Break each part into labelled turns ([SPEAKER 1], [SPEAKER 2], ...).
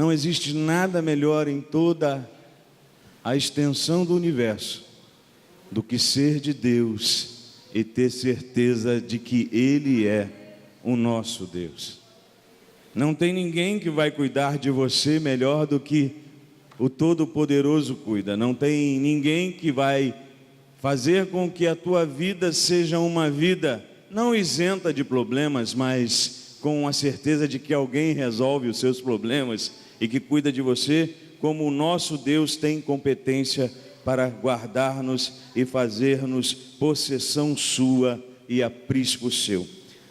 [SPEAKER 1] Não existe nada melhor em toda a extensão do universo do que ser de Deus e ter certeza de que Ele é o nosso Deus. Não tem ninguém que vai cuidar de você melhor do que o Todo-Poderoso cuida. Não tem ninguém que vai fazer com que a tua vida seja uma vida não isenta de problemas, mas com a certeza de que alguém resolve os seus problemas e que cuida de você, como o nosso Deus tem competência para guardar-nos e fazer-nos possessão sua e aprisco seu.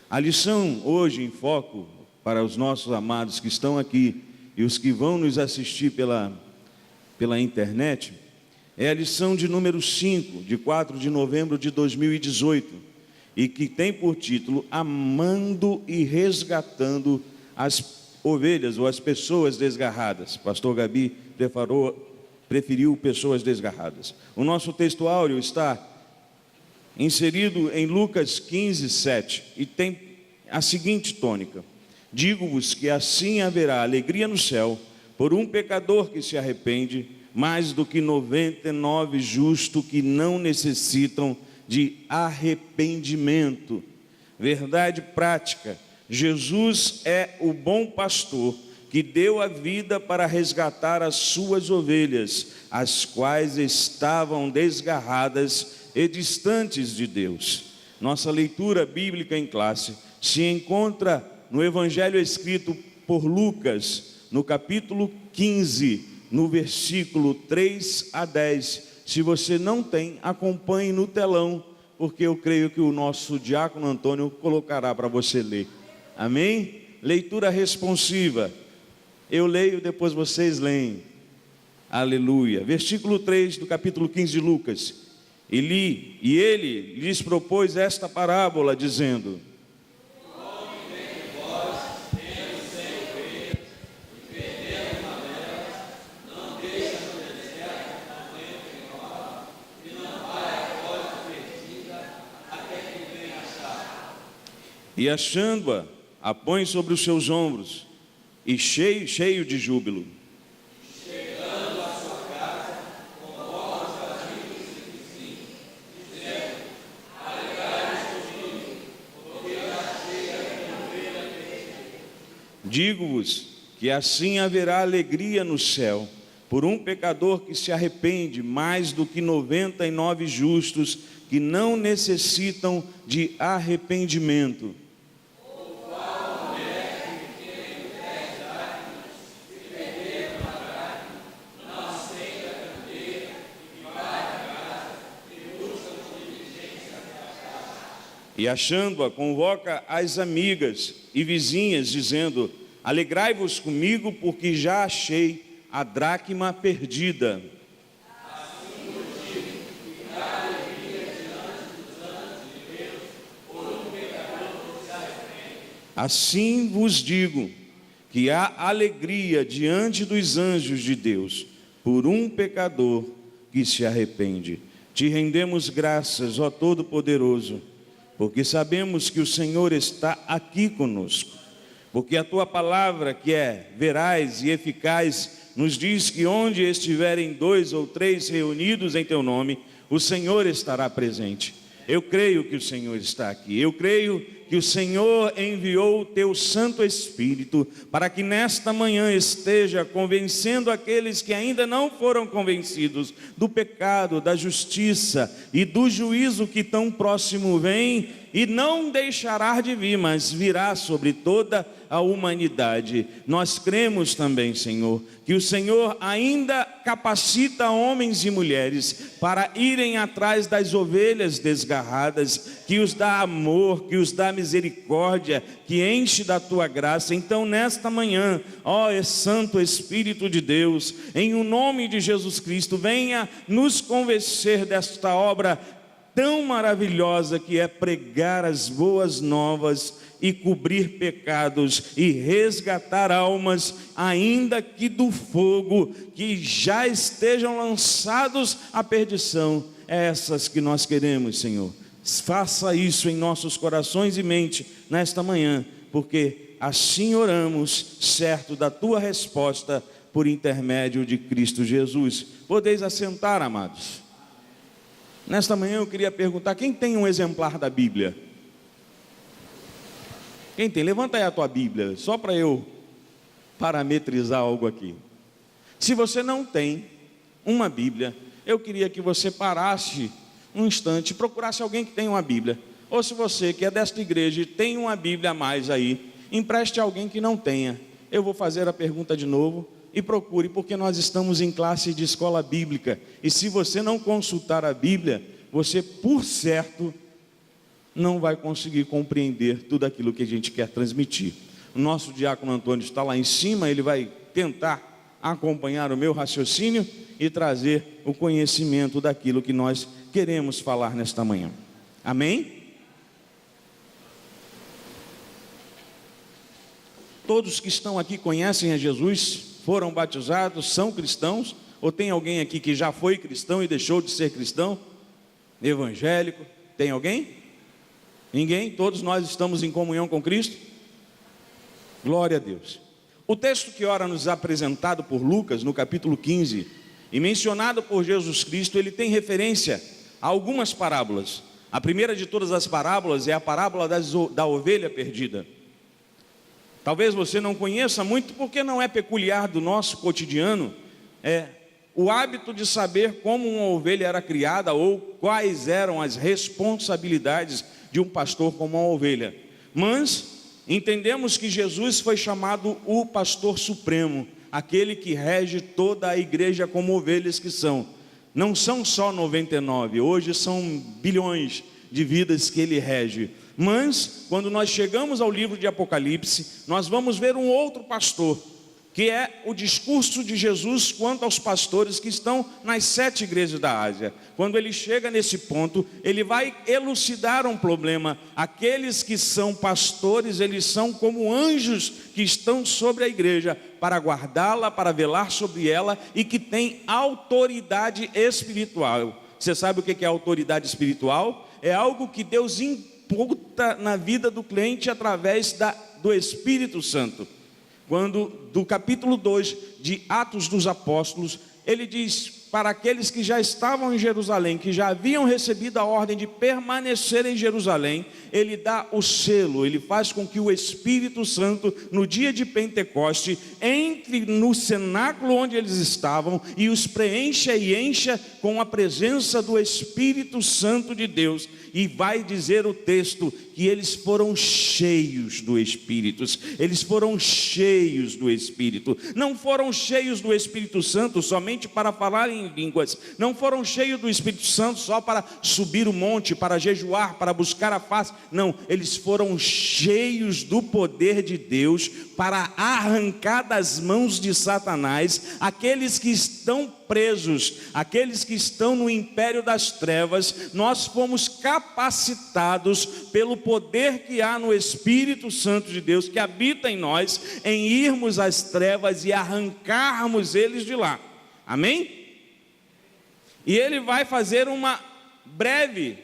[SPEAKER 1] A lição hoje em foco para os nossos amados que estão aqui e os que vão nos assistir pela internet é a lição de número 5, de 4 de novembro de 2018, e que tem por título Amando e Resgatando as Ovelhas ou as Pessoas Desgarradas. Pastor Gabi preferiu pessoas desgarradas. O nosso texto áureo está inserido em Lucas 15, 7, e tem a seguinte tônica: digo-vos que assim haverá alegria no céu por um pecador que se arrepende, mais do que 99 justos que não necessitam de arrependimento. Verdade prática: Jesus é o bom pastor que deu a vida para resgatar as suas ovelhas, as quais estavam desgarradas e distantes de Deus. Nossa leitura bíblica em classe se encontra no Evangelho escrito por Lucas, no capítulo 15, no versículo 3 a 10. Se você não tem, acompanhe no telão, porque eu creio que o nosso diácono Antônio colocará para você ler. Amém? Leitura responsiva. Eu leio, depois vocês leem. Aleluia. Versículo 3 do capítulo 15 de Lucas. E ele lhes propôs esta parábola, dizendo: e achando-a, a põe sobre os seus ombros, e cheio de júbilo.
[SPEAKER 2] Chegando à sua casa, convoca os amigos e vizinhos, dizendo: alegrai-vos comigo, porque eu achei a minha ovelha perdida.
[SPEAKER 1] Digo-vos que assim haverá alegria no céu por um pecador que se arrepende, mais do que 99 justos que não necessitam de arrependimento. E achando-a, convoca as amigas e vizinhas, dizendo: alegrai-vos comigo, porque já achei a dracma perdida.
[SPEAKER 2] Assim vos digo que há alegria diante dos anjos de Deus por um pecador que se arrepende.
[SPEAKER 1] Assim vos digo que há alegria diante dos anjos de Deus por um pecador que se arrepende. Te rendemos graças, ó Todo-Poderoso, porque sabemos que o Senhor está aqui conosco, porque a tua palavra, que é veraz e eficaz, nos diz que onde estiverem 2 ou 3 reunidos em teu nome, o Senhor estará presente. Eu creio que o Senhor está aqui. Eu creio que o Senhor enviou o teu Santo Espírito para que nesta manhã esteja convencendo aqueles que ainda não foram convencidos do pecado, da justiça e do juízo que tão próximo vem e não deixará de vir, mas virá sobre toda a humanidade. Nós cremos também, Senhor, que o Senhor ainda capacita homens e mulheres para irem atrás das ovelhas desgarradas, que os dá amor, que os dá misericórdia, que enche da tua graça. Então nesta manhã, ó Santo Espírito de Deus, em o nome de Jesus Cristo, venha nos convencer desta obra tão maravilhosa que é pregar as boas novas e cobrir pecados e resgatar almas, ainda que do fogo, que já estejam lançados à perdição. É essas que nós queremos, Senhor. Faça isso em nossos corações e mente nesta manhã, porque assim oramos, certo da tua resposta por intermédio de Cristo Jesus. Podeis assentar, amados. Nesta manhã eu queria perguntar, quem tem um exemplar da Bíblia? Quem tem? Levanta aí a tua Bíblia, só para eu parametrizar algo aqui. Se você não tem uma Bíblia, eu queria que você parasse um instante, procurasse alguém que tenha uma Bíblia. Ou se você que é desta igreja e tem uma Bíblia a mais aí, empreste a alguém que não tenha. Eu vou fazer a pergunta de novo e procure, porque nós estamos em classe de escola bíblica. E se você não consultar a Bíblia, você, por certo, não vai conseguir compreender tudo aquilo que a gente quer transmitir. O nosso diácono Antônio está lá em cima, ele vai tentar acompanhar o meu raciocínio e trazer o conhecimento daquilo que nós queremos falar nesta manhã. Amém? Todos que estão aqui conhecem a Jesus, foram batizados, são cristãos? Ou tem alguém aqui que já foi cristão e deixou de ser cristão? Evangélico? Tem alguém? Ninguém? Todos nós estamos em comunhão com Cristo? Glória a Deus. O texto que ora nos apresentado por Lucas, no capítulo 15, e mencionado por Jesus Cristo, ele tem referência a algumas parábolas. A primeira de todas as parábolas é a parábola da ovelha perdida. Talvez você não conheça muito, porque não é peculiar do nosso cotidiano, o hábito de saber como uma ovelha era criada ou quais eram as responsabilidades de um pastor com uma ovelha. Mas entendemos que Jesus foi chamado o pastor supremo, aquele que rege toda a igreja como ovelhas que são. Não são só 99, hoje são bilhões de vidas que ele rege. Mas, quando nós chegamos ao livro de Apocalipse, nós vamos ver um outro pastor, que é o discurso de Jesus quanto aos pastores que estão nas 7 igrejas da Ásia. Quando ele chega nesse ponto, ele vai elucidar um problema. Aqueles que são pastores, eles são como anjos que estão sobre a igreja, para guardá-la, para velar sobre ela, e que têm autoridade espiritual. Você sabe o que é autoridade espiritual? É algo que Deus imputa na vida do cliente através do Espírito Santo. Quando, do capítulo 2 de Atos dos Apóstolos, ele diz para aqueles que já estavam em Jerusalém, que já haviam recebido a ordem de permanecer em Jerusalém, ele dá o selo, ele faz com que o Espírito Santo, no dia de Pentecoste, entre no cenáculo onde eles estavam e os preencha e encha com a presença do Espírito Santo de Deus. E vai dizer o texto que eles foram cheios do Espírito. Eles foram cheios do Espírito. Não foram cheios do Espírito Santo somente para falar em línguas. Não foram cheios do Espírito Santo só para subir o monte, para jejuar, para buscar a face. Não, eles foram cheios do poder de Deus para arrancar das mãos de Satanás aqueles que estão presos, aqueles que estão no império das trevas. Nós fomos capacitados pelo poder que há no Espírito Santo de Deus, que habita em nós, em irmos às trevas e arrancarmos eles de lá. Amém? E ele vai fazer uma breve,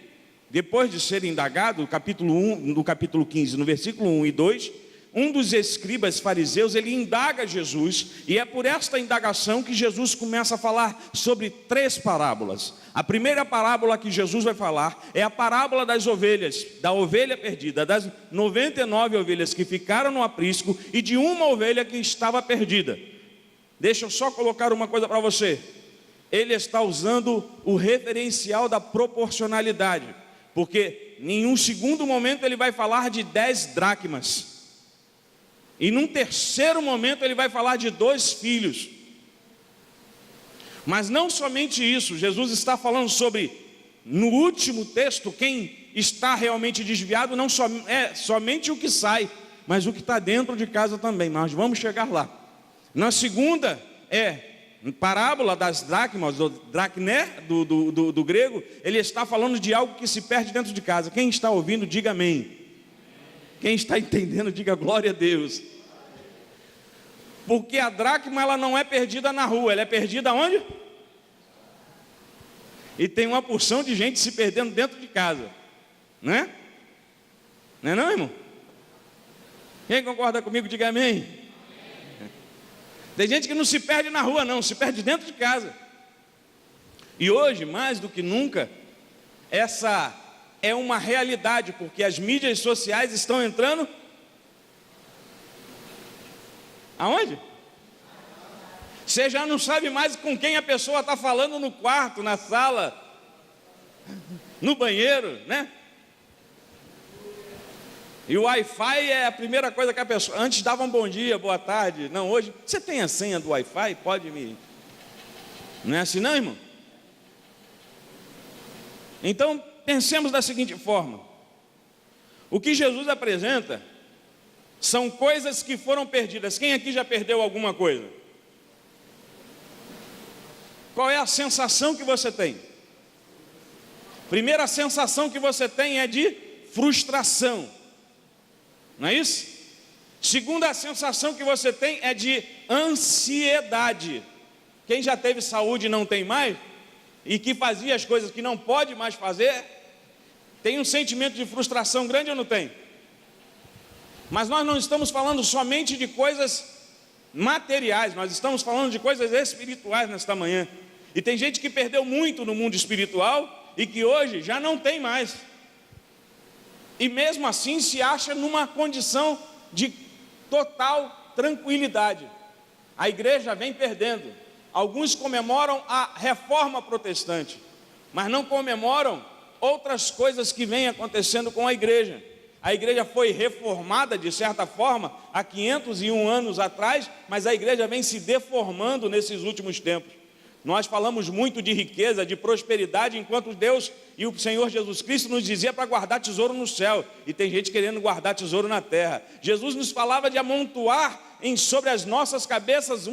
[SPEAKER 1] depois de ser indagado, no capítulo 15, no versículo 1 e 2, um dos escribas fariseus, ele indaga Jesus, e é por esta indagação que Jesus começa a falar sobre 3 parábolas. A primeira parábola que Jesus vai falar é a parábola das ovelhas, da ovelha perdida, das 99 ovelhas que ficaram no aprisco e de uma ovelha que estava perdida. Deixa eu só colocar uma coisa para você. Ele está usando o referencial da proporcionalidade, porque em um segundo momento ele vai falar de 10 dracmas. E num terceiro momento ele vai falar de 2 filhos. Mas não somente isso, Jesus está falando sobre, no último texto, quem está realmente desviado, não é somente o que sai, mas o que está dentro de casa também. Nós vamos chegar lá. Na segunda parábola das dracmas, do dracné, do grego, ele está falando de algo que se perde dentro de casa. Quem está ouvindo, diga amém. Quem está entendendo, diga glória a Deus. Porque a dracma, ela não é perdida na rua, ela é perdida onde? E tem uma porção de gente se perdendo dentro de casa, né? Não é não, irmão? Quem concorda comigo, diga amém. Tem gente que não se perde na rua não, se perde dentro de casa. E hoje, mais do que nunca, essa é uma realidade, porque as mídias sociais estão entrando aonde? Você já não sabe mais com quem a pessoa está falando no quarto, na sala, no banheiro, né? E o Wi-Fi é a primeira coisa que a pessoa... Antes dava um bom dia, boa tarde. Não, hoje... Você tem a senha do Wi-Fi? Pode me... Não é assim não, irmão? Então, pensemos da seguinte forma. O que Jesus apresenta são coisas que foram perdidas. Quem aqui já perdeu alguma coisa? Qual é a sensação que você tem? Primeira sensação que você tem é de frustração. Não é isso? Segunda sensação que você tem é de ansiedade. Quem já teve saúde e não tem mais, e que fazia as coisas que não pode mais fazer, tem um sentimento de frustração grande ou não tem? Mas nós não estamos falando somente de coisas materiais, nós estamos falando de coisas espirituais nesta manhã. E tem gente que perdeu muito no mundo espiritual e que hoje já não tem mais. E mesmo assim se acha numa condição de total tranquilidade. A igreja vem perdendo. Alguns comemoram a reforma protestante, mas não comemoram outras coisas que vêm acontecendo com a igreja. A igreja foi reformada de certa forma há 501 anos atrás, mas a igreja vem se deformando nesses últimos tempos. Nós falamos muito de riqueza, de prosperidade, enquanto Deus e o Senhor Jesus Cristo nos dizia para guardar tesouro no céu, e tem gente querendo guardar tesouro na terra. Jesus nos falava de amontoar sobre as nossas cabeças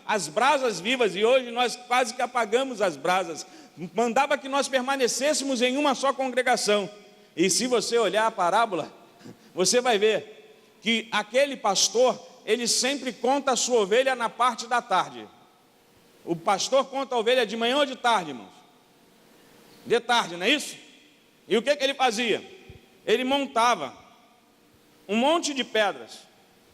[SPEAKER 1] as brasas vivas, e hoje nós quase que apagamos as brasas. Mandava que nós permanecêssemos em uma só congregação. E se você olhar a parábola, você vai ver que aquele pastor, ele sempre conta a sua ovelha na parte da tarde. O pastor conta a ovelha de manhã ou de tarde, irmãos? De tarde, não é isso? E o que ele fazia? Ele montava um monte de pedras,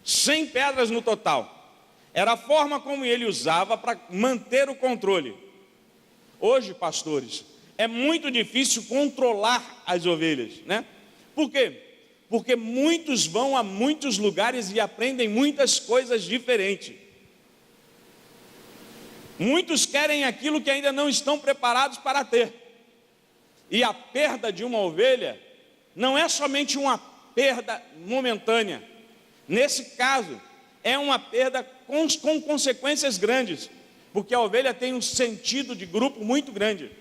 [SPEAKER 1] 100 pedras no total. Era a forma como ele usava para manter o controle. Hoje, pastores, é muito difícil controlar as ovelhas, né? Por quê? Porque muitos vão a muitos lugares e aprendem muitas coisas diferentes. Muitos querem aquilo que ainda não estão preparados para ter. E a perda de uma ovelha não é somente uma perda momentânea. Nesse caso, é uma perda com consequências grandes, porque a ovelha tem um sentido de grupo muito grande.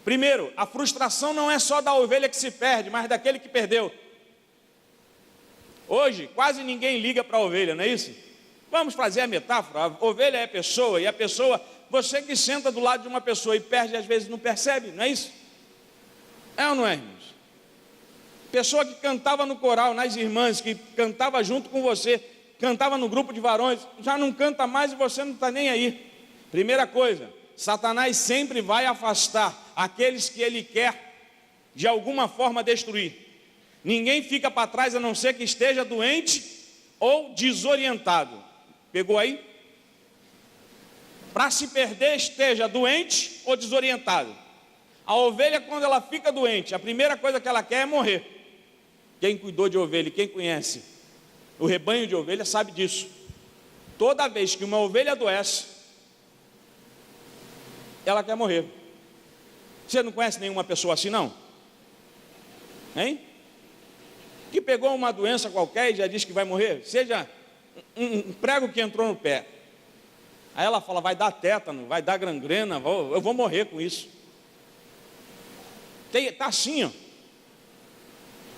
[SPEAKER 1] Primeiro, a frustração não é só da ovelha que se perde, mas daquele que perdeu. Hoje, quase ninguém liga para a ovelha, não é isso? Vamos fazer a metáfora, a ovelha é a pessoa, e a pessoa, você que senta do lado de uma pessoa e perde, às vezes não percebe, não é isso? É ou não é, irmãos? Pessoa que cantava no coral, nas irmãs, que cantava junto com você, cantava no grupo de varões, já não canta mais e você não está nem aí. Primeira coisa, Satanás sempre vai afastar aqueles que ele quer, de alguma forma, destruir. Ninguém fica para trás a não ser que esteja doente ou desorientado. Pegou aí? Para se perder, esteja doente ou desorientado. A ovelha, quando ela fica doente, a primeira coisa que ela quer é morrer. Quem cuidou de ovelha, quem conhece o rebanho de ovelhas sabe disso. Toda vez que uma ovelha adoece, ela quer morrer. Você não conhece nenhuma pessoa assim, não? Hein? Que pegou uma doença qualquer e já diz que vai morrer, seja um prego que entrou no pé, aí ela fala, vai dar tétano, vai dar gangrena, eu vou morrer com isso. Está assim, ó.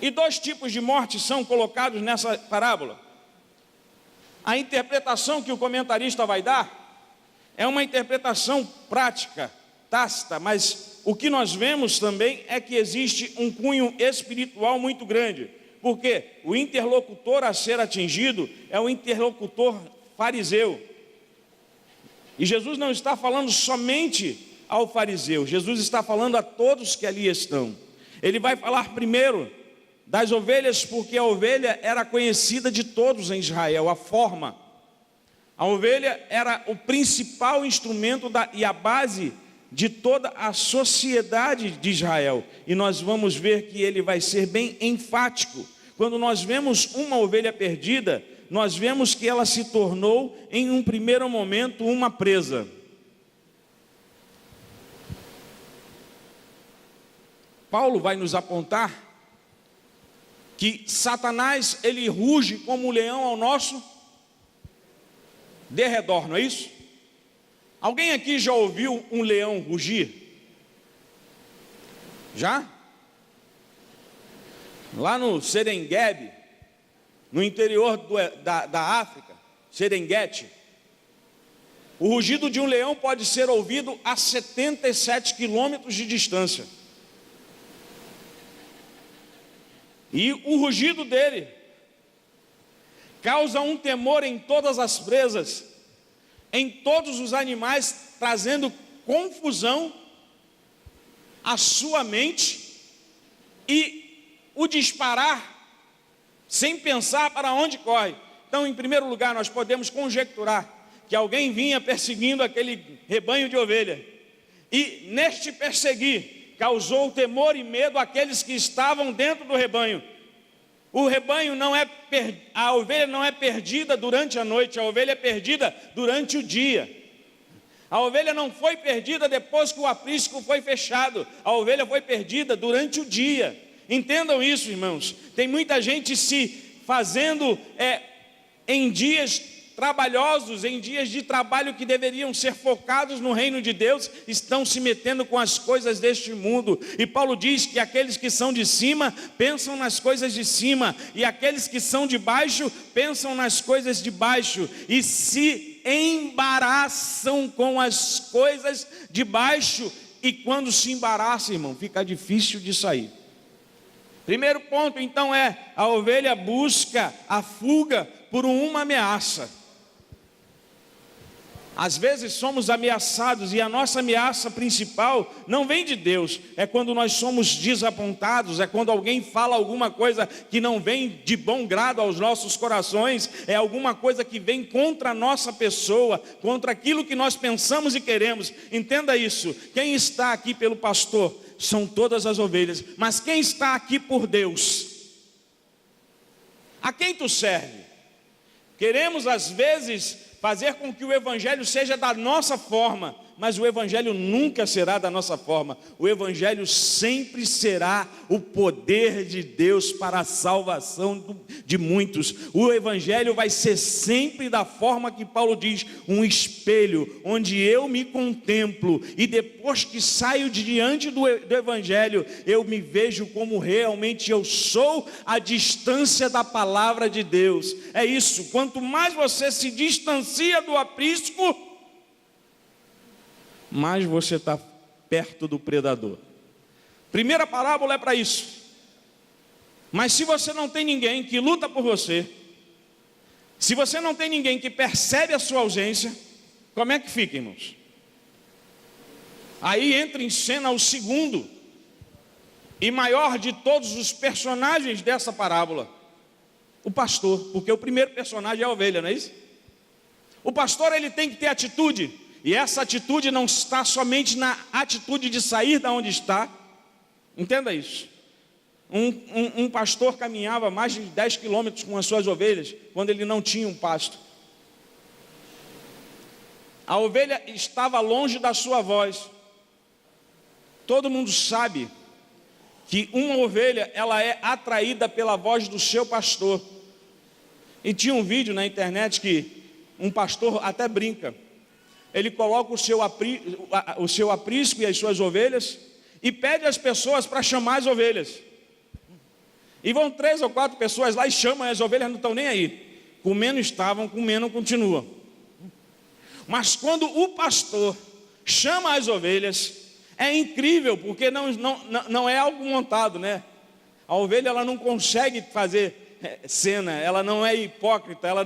[SPEAKER 1] E dois tipos de morte são colocados nessa parábola. A interpretação que o comentarista vai dar é uma interpretação prática, tácita, mas o que nós vemos também é que existe um cunho espiritual muito grande. Porque o interlocutor a ser atingido é o interlocutor fariseu. E Jesus não está falando somente ao fariseu, Jesus está falando a todos que ali estão. Ele vai falar primeiro das ovelhas, porque a ovelha era conhecida de todos em Israel, a forma. A ovelha era o principal instrumento e a base de toda a sociedade de Israel. E nós vamos ver que ele vai ser bem enfático. Quando nós vemos uma ovelha perdida, nós vemos que ela se tornou, em um primeiro momento, uma presa. Paulo vai nos apontar que Satanás, ele ruge como um leão ao nosso derredor, não é isso? Alguém aqui já ouviu um leão rugir? Já? Lá no Serengeti, no interior da África, Serengeti, o rugido de um leão pode ser ouvido a 77 quilômetros de distância. E o rugido dele causa um temor em todas as presas, em todos os animais, trazendo confusão à sua mente e o disparar sem pensar para onde corre. Então, em primeiro lugar, nós podemos conjecturar que alguém vinha perseguindo aquele rebanho de ovelha, e neste perseguir causou temor e medo àqueles que estavam dentro do rebanho. O rebanho a ovelha não é perdida durante a noite, a ovelha é perdida durante o dia. A ovelha não foi perdida depois que o aprisco foi fechado, a ovelha foi perdida durante o dia. Entendam isso, irmãos. Tem muita gente se fazendo em dias trabalhosos, em dias de trabalho que deveriam ser focados no reino de Deus, estão se metendo com as coisas deste mundo. E Paulo diz que aqueles que são de cima pensam nas coisas de cima, e aqueles que são de baixo pensam nas coisas de baixo, e se embaraçam com as coisas de baixo. E quando se embaraça, irmão, fica difícil de sair. Primeiro ponto, então, a ovelha busca a fuga por uma ameaça. Às vezes somos ameaçados, e a nossa ameaça principal não vem de Deus. É quando nós somos desapontados, é quando alguém fala alguma coisa que não vem de bom grado aos nossos corações, é alguma coisa que vem contra a nossa pessoa, contra aquilo que nós pensamos e queremos. Entenda isso. Quem está aqui pelo pastor são todas as ovelhas, mas quem está aqui por Deus? A quem tu serve? Queremos às vezes fazer com que o evangelho seja da nossa forma, mas o evangelho nunca será da nossa forma. O evangelho sempre será o poder de Deus para a salvação de muitos. O evangelho vai ser sempre da forma que Paulo diz, um espelho, onde eu me contemplo, e depois que saio diante do evangelho, eu me vejo como realmente eu sou, à distância da palavra de Deus. É isso, quanto mais você se distancia do aprisco, mais você está perto do predador. Primeira parábola é para isso. Mas se você não tem ninguém que luta por você, se você não tem ninguém que percebe a sua ausência, como é que fica, irmãos? Aí entra em cena o segundo e maior de todos os personagens dessa parábola, o pastor, porque o primeiro personagem é a ovelha, não é isso? O pastor, ele tem que ter atitude. E essa atitude não está somente na atitude de sair da onde está. Entenda isso. Um pastor caminhava mais de 10 quilômetros com as suas ovelhas, quando ele não tinha um pasto. A ovelha estava longe da sua voz. Todo mundo sabe que uma ovelha, ela é atraída pela voz do seu pastor. E tinha um vídeo na internet que um pastor até brinca. Ele coloca o seu aprisco e as suas ovelhas e pede às pessoas para chamar as ovelhas. E vão 3 ou 4 pessoas lá e chamam, as ovelhas não estão nem aí. Comendo estavam, comendo continuam. Mas quando o pastor chama as ovelhas, é incrível, porque não é algo montado, né? A ovelha, ela não consegue fazer cena, ela não é hipócrita, ela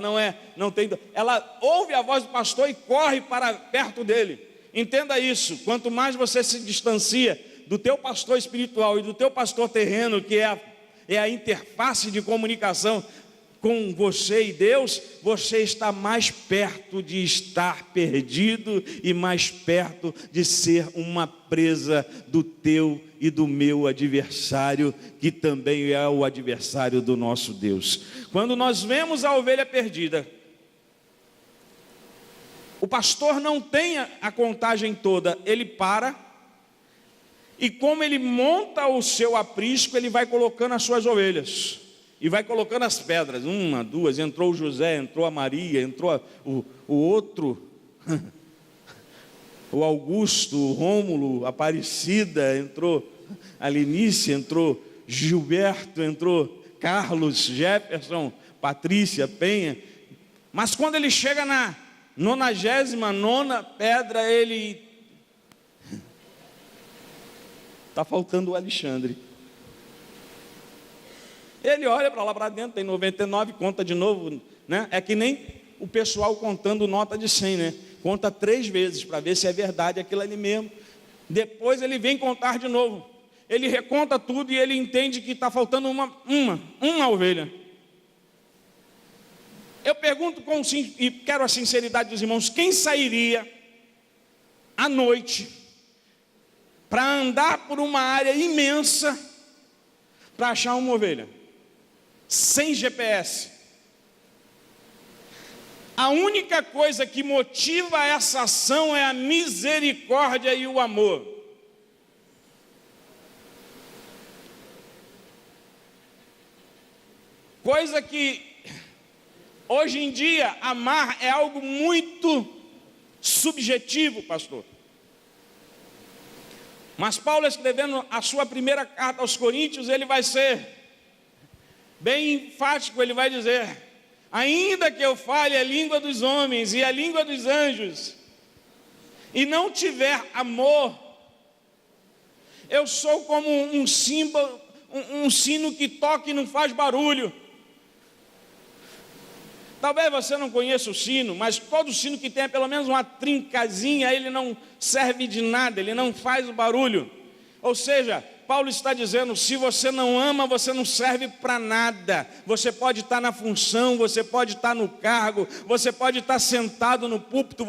[SPEAKER 1] ela ouve a voz do pastor e corre para perto dele. Entenda isso, quanto mais você se distancia do teu pastor espiritual e do teu pastor terreno, que é é a interface de comunicação com você e Deus, você está mais perto de estar perdido e mais perto de ser uma presa do teu e do meu adversário, que também é o adversário do nosso Deus. Quando nós vemos a ovelha perdida, o pastor não tem a contagem toda, ele para, e como ele monta o seu aprisco, ele vai colocando as suas ovelhas. E vai colocando as pedras, 1, 2, entrou o José, entrou a Maria, entrou o outro, o Augusto, o Rômulo, a Aparecida, entrou a Lenice, entrou Gilberto, entrou Carlos, Jefferson, Patrícia, Penha. Mas quando ele chega na 99ª pedra, ele... está faltando o Alexandre. Ele olha para lá para dentro, tem 99, conta de novo, né? É que nem o pessoal contando nota de 100, né? Conta 3 vezes para ver se é verdade aquilo ali mesmo. Depois ele vem contar de novo. Ele reconta tudo e ele entende que está faltando uma ovelha. Eu pergunto e quero a sinceridade dos irmãos, quem sairia à noite para andar por uma área imensa para achar uma ovelha? Sem GPS. A única coisa que motiva essa ação é a misericórdia e o amor. Coisa que hoje em dia amar é algo muito subjetivo, pastor. Mas Paulo, escrevendo a sua primeira carta aos Coríntios, ele vai ser bem enfático, ele vai dizer: ainda que eu fale a língua dos homens e a língua dos anjos, e não tiver amor, eu sou como um símbolo, um sino que toca e não faz barulho. Talvez você não conheça o sino, mas todo sino que tem pelo menos uma trincazinha, ele não serve de nada, ele não faz o barulho. Ou seja, Paulo está dizendo, se você não ama, você não serve para nada. Você pode estar na função, você pode estar no cargo, você pode estar sentado no púlpito,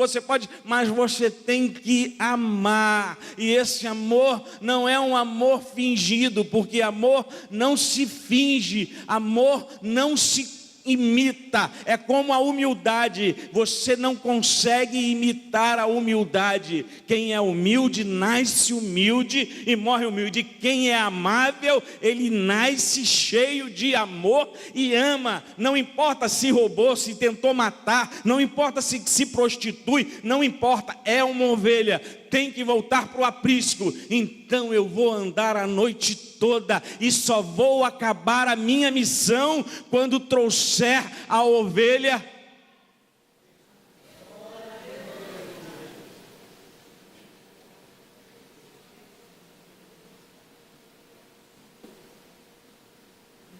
[SPEAKER 1] mas você tem que amar. E esse amor não é um amor fingido, porque amor não se finge, amor não se imita, é como a humildade, você não consegue imitar a humildade. Quem é humilde, nasce humilde e morre humilde. Quem é amável, ele nasce cheio de amor e ama, não importa se roubou, se tentou matar, não importa se prostitui, não importa, é uma ovelha, tem que voltar para o aprisco. Então eu vou andar a noite toda e só vou acabar a minha missão quando trouxer a ovelha.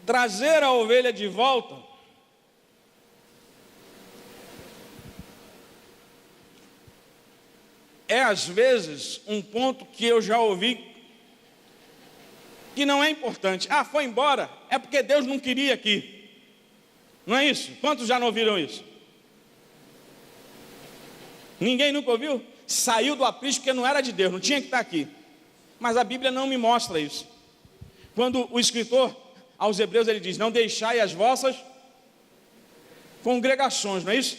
[SPEAKER 1] Trazer a ovelha de volta é às vezes um ponto que eu já ouvi que não é importante. Ah, foi embora, é porque Deus não queria aqui. Não é isso? Quantos já não ouviram isso? Ninguém nunca ouviu? Saiu do aprisco porque não era de Deus, não tinha que estar aqui. Mas a Bíblia não me mostra isso. Quando o escritor aos Hebreus ele diz, não deixai as vossas congregações, não é isso?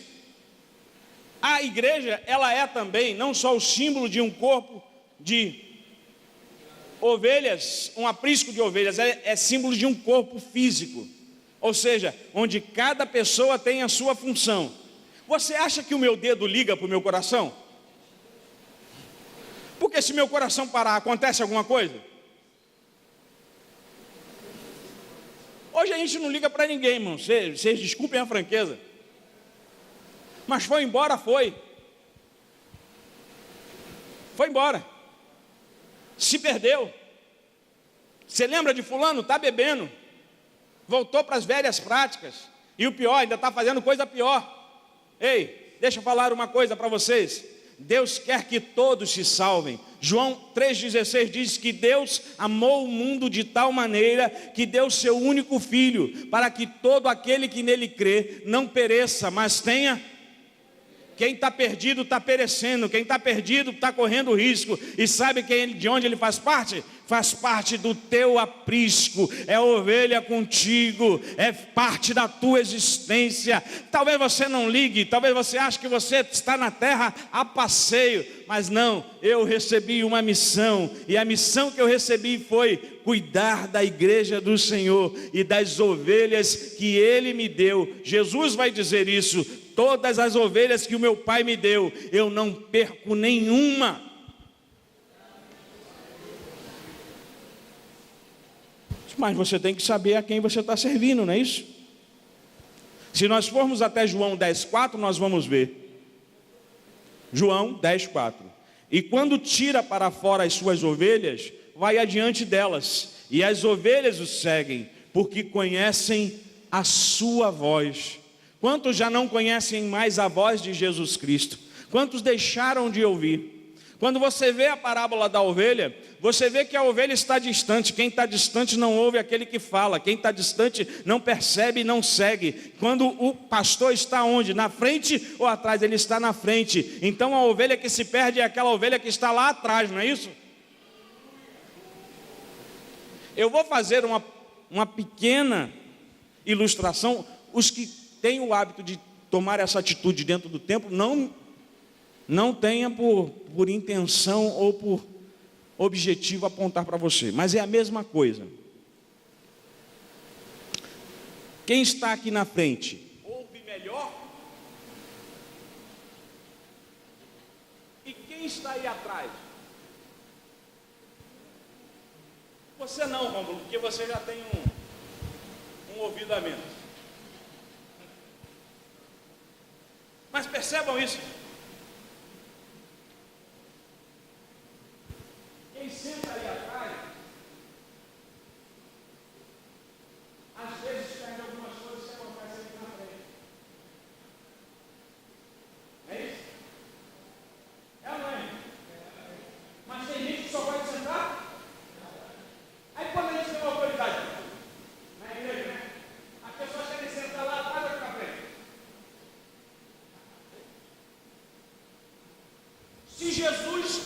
[SPEAKER 1] A igreja, ela é também não só o símbolo de um corpo de ovelhas, um aprisco de ovelhas, é símbolo de um corpo físico, ou seja, onde cada pessoa tem a sua função. Você acha que o meu dedo liga para o meu coração? Porque se meu coração parar, acontece alguma coisa? Hoje a gente não liga para ninguém, irmão, vocês desculpem a franqueza. Mas foi embora, foi embora, se perdeu. Você lembra de fulano? Está bebendo, voltou para as velhas práticas, e o pior, ainda está fazendo coisa pior. Ei, deixa eu falar uma coisa para vocês, Deus quer que todos se salvem. João 3,16 diz que Deus amou o mundo de tal maneira que deu seu único filho, para que todo aquele que nele crê não pereça, mas tenha. Quem está perdido está perecendo, quem está perdido está correndo risco. E sabe de onde ele faz parte? Faz parte do teu aprisco, é ovelha contigo, é parte da tua existência. Talvez você não ligue, talvez você ache que você está na terra a passeio, mas não, eu recebi uma missão, e a missão que eu recebi foi cuidar da igreja do Senhor e das ovelhas que Ele me deu. Jesus vai dizer isso: todas as ovelhas que o meu Pai me deu, eu não perco nenhuma. Mas você tem que saber a quem você está servindo, não é isso? Se nós formos até João 10,4, nós vamos ver. João 10,4. E quando tira para fora as suas ovelhas, vai adiante delas, e as ovelhas o seguem, porque conhecem a sua voz. Quantos já não conhecem mais a voz de Jesus Cristo? Quantos deixaram de ouvir? Quando você vê a parábola da ovelha, você vê que a ovelha está distante. Quem está distante não ouve aquele que fala. Quem está distante não percebe e não segue. Quando o pastor está onde? Na frente ou atrás? Ele está na frente. Então a ovelha que se perde é aquela ovelha que está lá atrás, não é isso? Eu vou fazer uma pequena ilustração. Os que têm o hábito de tomar essa atitude dentro do templo, não tenha por intenção ou por objetivo apontar para você, mas é a mesma coisa. Quem está aqui na frente ouve melhor, e quem está aí atrás? Você não, Rômulo, porque você já tem um ouvido a menos. Mas percebam isso. Quem senta ali atrás, às vezes perde algumas coisas que acontecem aqui na frente. É isso? É ou não é? Mas tem gente que só pode sentar. Aí quando a gente tem uma autoridade na igreja, né? As pessoas querem sentar lá atrás ou aqui na frente. Se Jesus,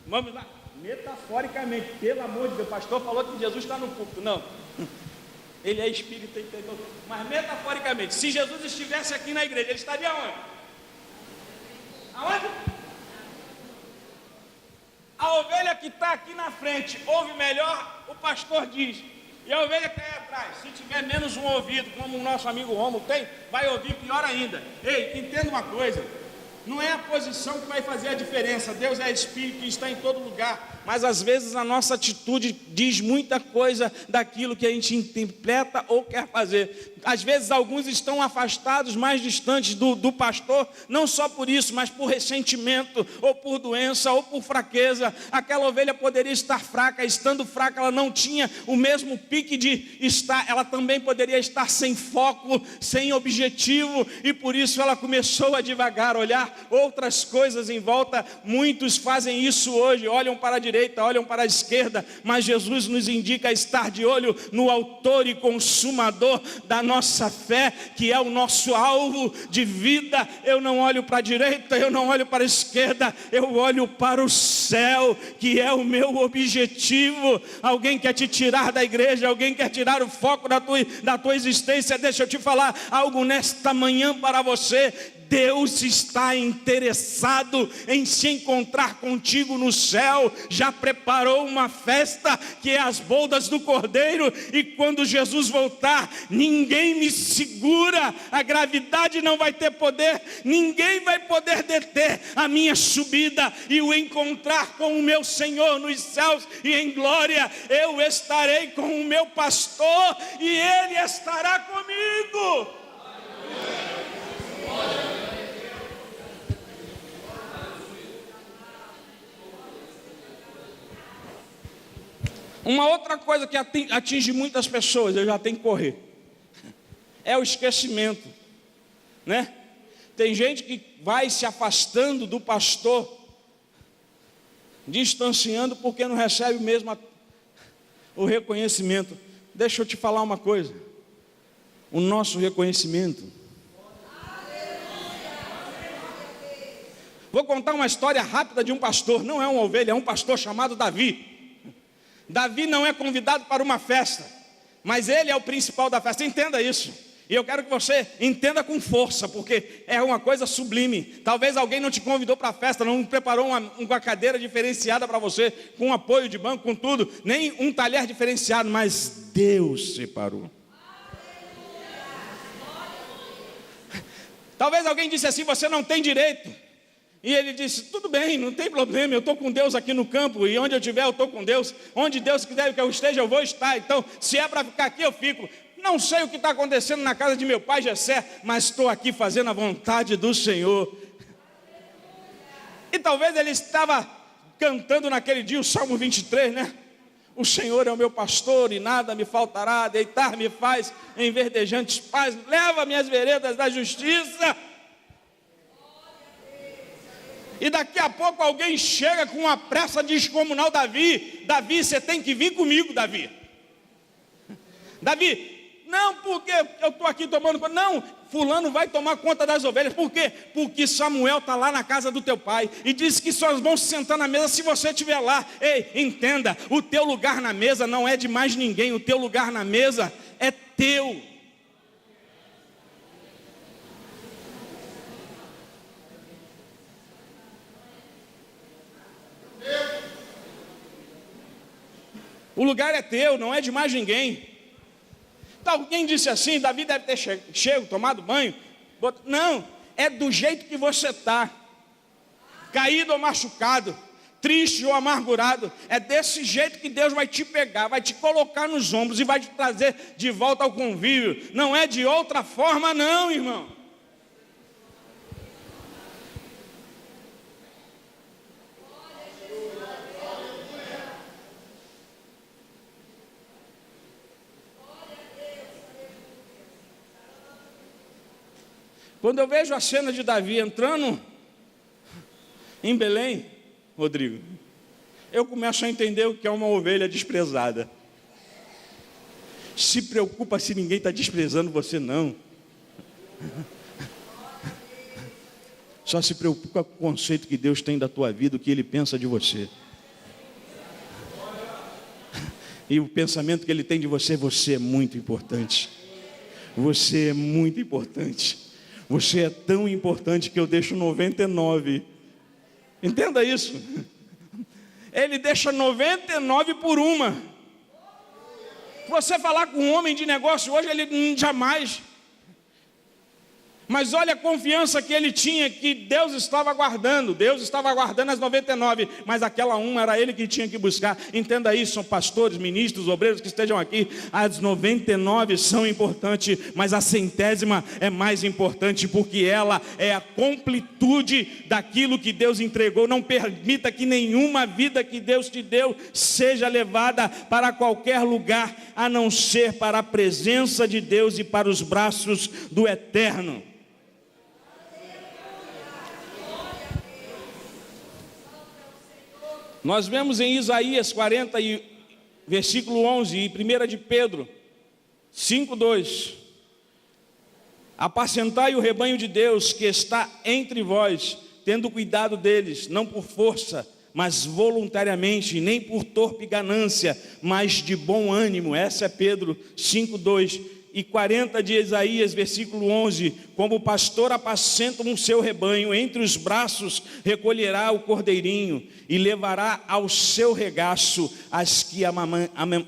[SPEAKER 1] vamos lá, metaforicamente, pelo amor de Deus, o pastor falou que Jesus está no púlpito, não, ele é espírita, entendeu? Mas metaforicamente, se Jesus estivesse aqui na igreja, ele estaria onde? Aonde? A ovelha que está aqui na frente ouve melhor, o pastor diz, e a ovelha que está aí atrás, se tiver menos um ouvido, como o nosso amigo Rômulo tem, vai ouvir pior ainda. Ei, entenda uma coisa, não é a posição que vai fazer a diferença. Deus é Espírito e está em todo lugar, mas às vezes a nossa atitude diz muita coisa daquilo que a gente interpreta ou quer fazer. Às vezes alguns estão afastados, mais distantes do pastor, não só por isso, mas por ressentimento, ou por doença, ou por fraqueza. Aquela ovelha poderia estar fraca, estando fraca ela não tinha o mesmo pique de estar, ela também poderia estar sem foco, sem objetivo, e por isso ela começou a devagar, olhar outras coisas em volta. Muitos fazem isso hoje, olham para a direita, olham para a esquerda, mas Jesus nos indica estar de olho no autor e consumador da nossa fé, que é o nosso alvo de vida. Eu não olho para a direita, eu não olho para a esquerda, eu olho para o céu, que é o meu objetivo. Alguém quer te tirar da igreja, alguém quer tirar o foco da tua existência. Deixa eu te falar algo nesta manhã para você. Deus está interessado em se encontrar contigo no céu. Já preparou uma festa, que é as bodas do Cordeiro, e quando Jesus voltar, ninguém me segura, a gravidade não vai ter poder, ninguém vai poder deter a minha subida e o encontrar com o meu Senhor nos céus e em glória. Eu estarei com o meu pastor e ele estará comigo. Uma outra coisa que atinge muitas pessoas, eu já tenho que correr, é o esquecimento, né? Tem gente que vai se afastando do pastor distanciando porque não recebe mesmo o reconhecimento. Deixa eu te falar uma coisa, o nosso reconhecimento. Vou contar uma história rápida de um pastor, não é uma ovelha, é um pastor chamado Davi. Davi não é convidado para uma festa, mas ele é o principal da festa, entenda isso. E eu quero que você entenda com força, porque é uma coisa sublime. Talvez alguém não te convidou para a festa, não preparou uma cadeira diferenciada para você, com apoio de banco, com tudo, nem um talher diferenciado, mas Deus separou. Talvez alguém disse assim, você não tem direito. E ele disse, tudo bem, não tem problema, eu estou com Deus aqui no campo, e onde eu estiver eu estou com Deus, onde Deus quiser que eu esteja eu vou estar, então se é para ficar aqui eu fico. Não sei o que está acontecendo na casa de meu pai Jessé, mas estou aqui fazendo a vontade do Senhor. E talvez ele estava cantando naquele dia o Salmo 23, né? O Senhor é o meu pastor e nada me faltará, deitar-me faz em verdejantes paz, leva-me às veredas da justiça. E daqui a pouco alguém chega com uma pressa descomunal, Davi, você tem que vir comigo, Davi, não, porque eu estou aqui tomando conta. Não, fulano vai tomar conta das ovelhas. Por quê? Porque Samuel está lá na casa do teu pai e disse que só vão se sentar na mesa se você estiver lá. Ei, entenda, o teu lugar na mesa não é de mais ninguém. O teu lugar na mesa é teu. O lugar é teu, não é de mais ninguém. Alguém disse assim, Davi deve ter chego, tomado banho. Não, é do jeito que você está, caído ou machucado, triste ou amargurado. É desse jeito que Deus vai te pegar, vai te colocar nos ombros e vai te trazer de volta ao convívio. Não é de outra forma não, irmão. Quando eu vejo a cena de Davi entrando em Belém, Rodrigo, eu começo a entender o que é uma ovelha desprezada. Se preocupa se ninguém está desprezando você, não. Só se preocupa com o conceito que Deus tem da tua vida, o que Ele pensa de você. E o pensamento que Ele tem de você, você é muito importante. Você é muito importante. Você é tão importante que eu deixo 99. Entenda isso. Ele deixa 99 por uma. Você falar com um homem de negócio hoje, ele jamais. Mas olha a confiança que ele tinha, que Deus estava guardando. Deus estava guardando as 99, mas aquela uma era ele que tinha que buscar. Entenda isso, são pastores, ministros, obreiros que estejam aqui. As 99 são importantes, mas a 100ª é mais importante, porque ela é a completude daquilo que Deus entregou. Não permita que nenhuma vida que Deus te deu seja levada para qualquer lugar, a não ser para a presença de Deus e para os braços do Eterno. Nós vemos em Isaías 40, versículo 11, e 1 de Pedro 5:2. Apacentai o rebanho de Deus que está entre vós, tendo cuidado deles, não por força, mas voluntariamente, nem por torpe ganância, mas de bom ânimo. Essa é Pedro 5:2. E 40 de Isaías, versículo 11, como o pastor apacenta o seu rebanho, entre os braços recolherá o cordeirinho, e levará ao seu regaço as que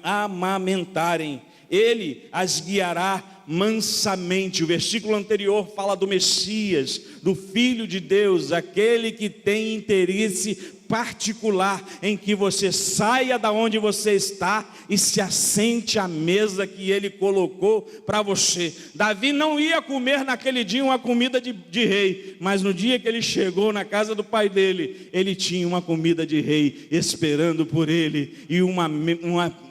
[SPEAKER 1] amamentarem, ele as guiará mansamente. O versículo anterior fala do Messias, do Filho de Deus, aquele que tem interesse particular em que você saia da onde você está e se assente à mesa que Ele colocou para você. Davi não ia comer naquele dia uma comida de rei, mas no dia que ele chegou na casa do pai dele, ele tinha uma comida de rei esperando por ele, e uma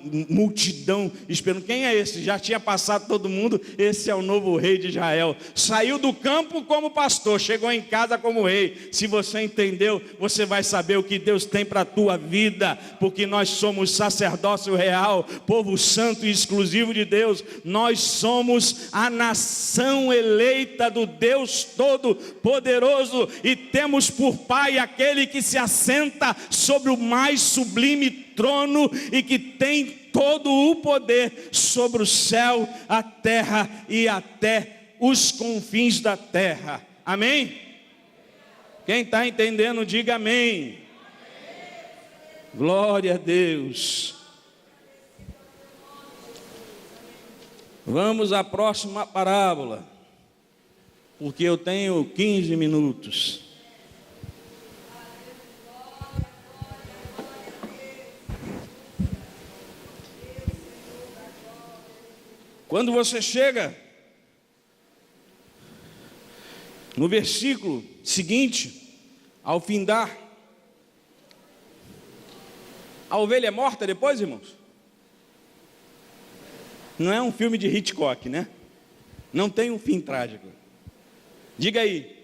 [SPEAKER 1] multidão esperando. Quem é esse? Já tinha passado todo mundo. Esse é o novo rei de Israel. Saiu do campo como pastor, chegou em casa como rei. Se você entendeu, você vai saber o que Deus tem para a tua vida, porque nós somos sacerdócio real, povo santo e exclusivo de Deus. Nós somos a nação eleita do Deus Todo-Poderoso, e temos por Pai aquele que se assenta sobre o mais sublime trono e que tem todo o poder sobre o céu, a terra e até os confins da terra. Amém? Quem está entendendo, diga amém. Glória a Deus. Vamos à próxima parábola, porque eu tenho 15 minutos. Quando você chega no versículo seguinte, ao findar, a ovelha é morta depois, irmãos? Não é um filme de Hitchcock, né? Não tem um fim trágico. Diga aí,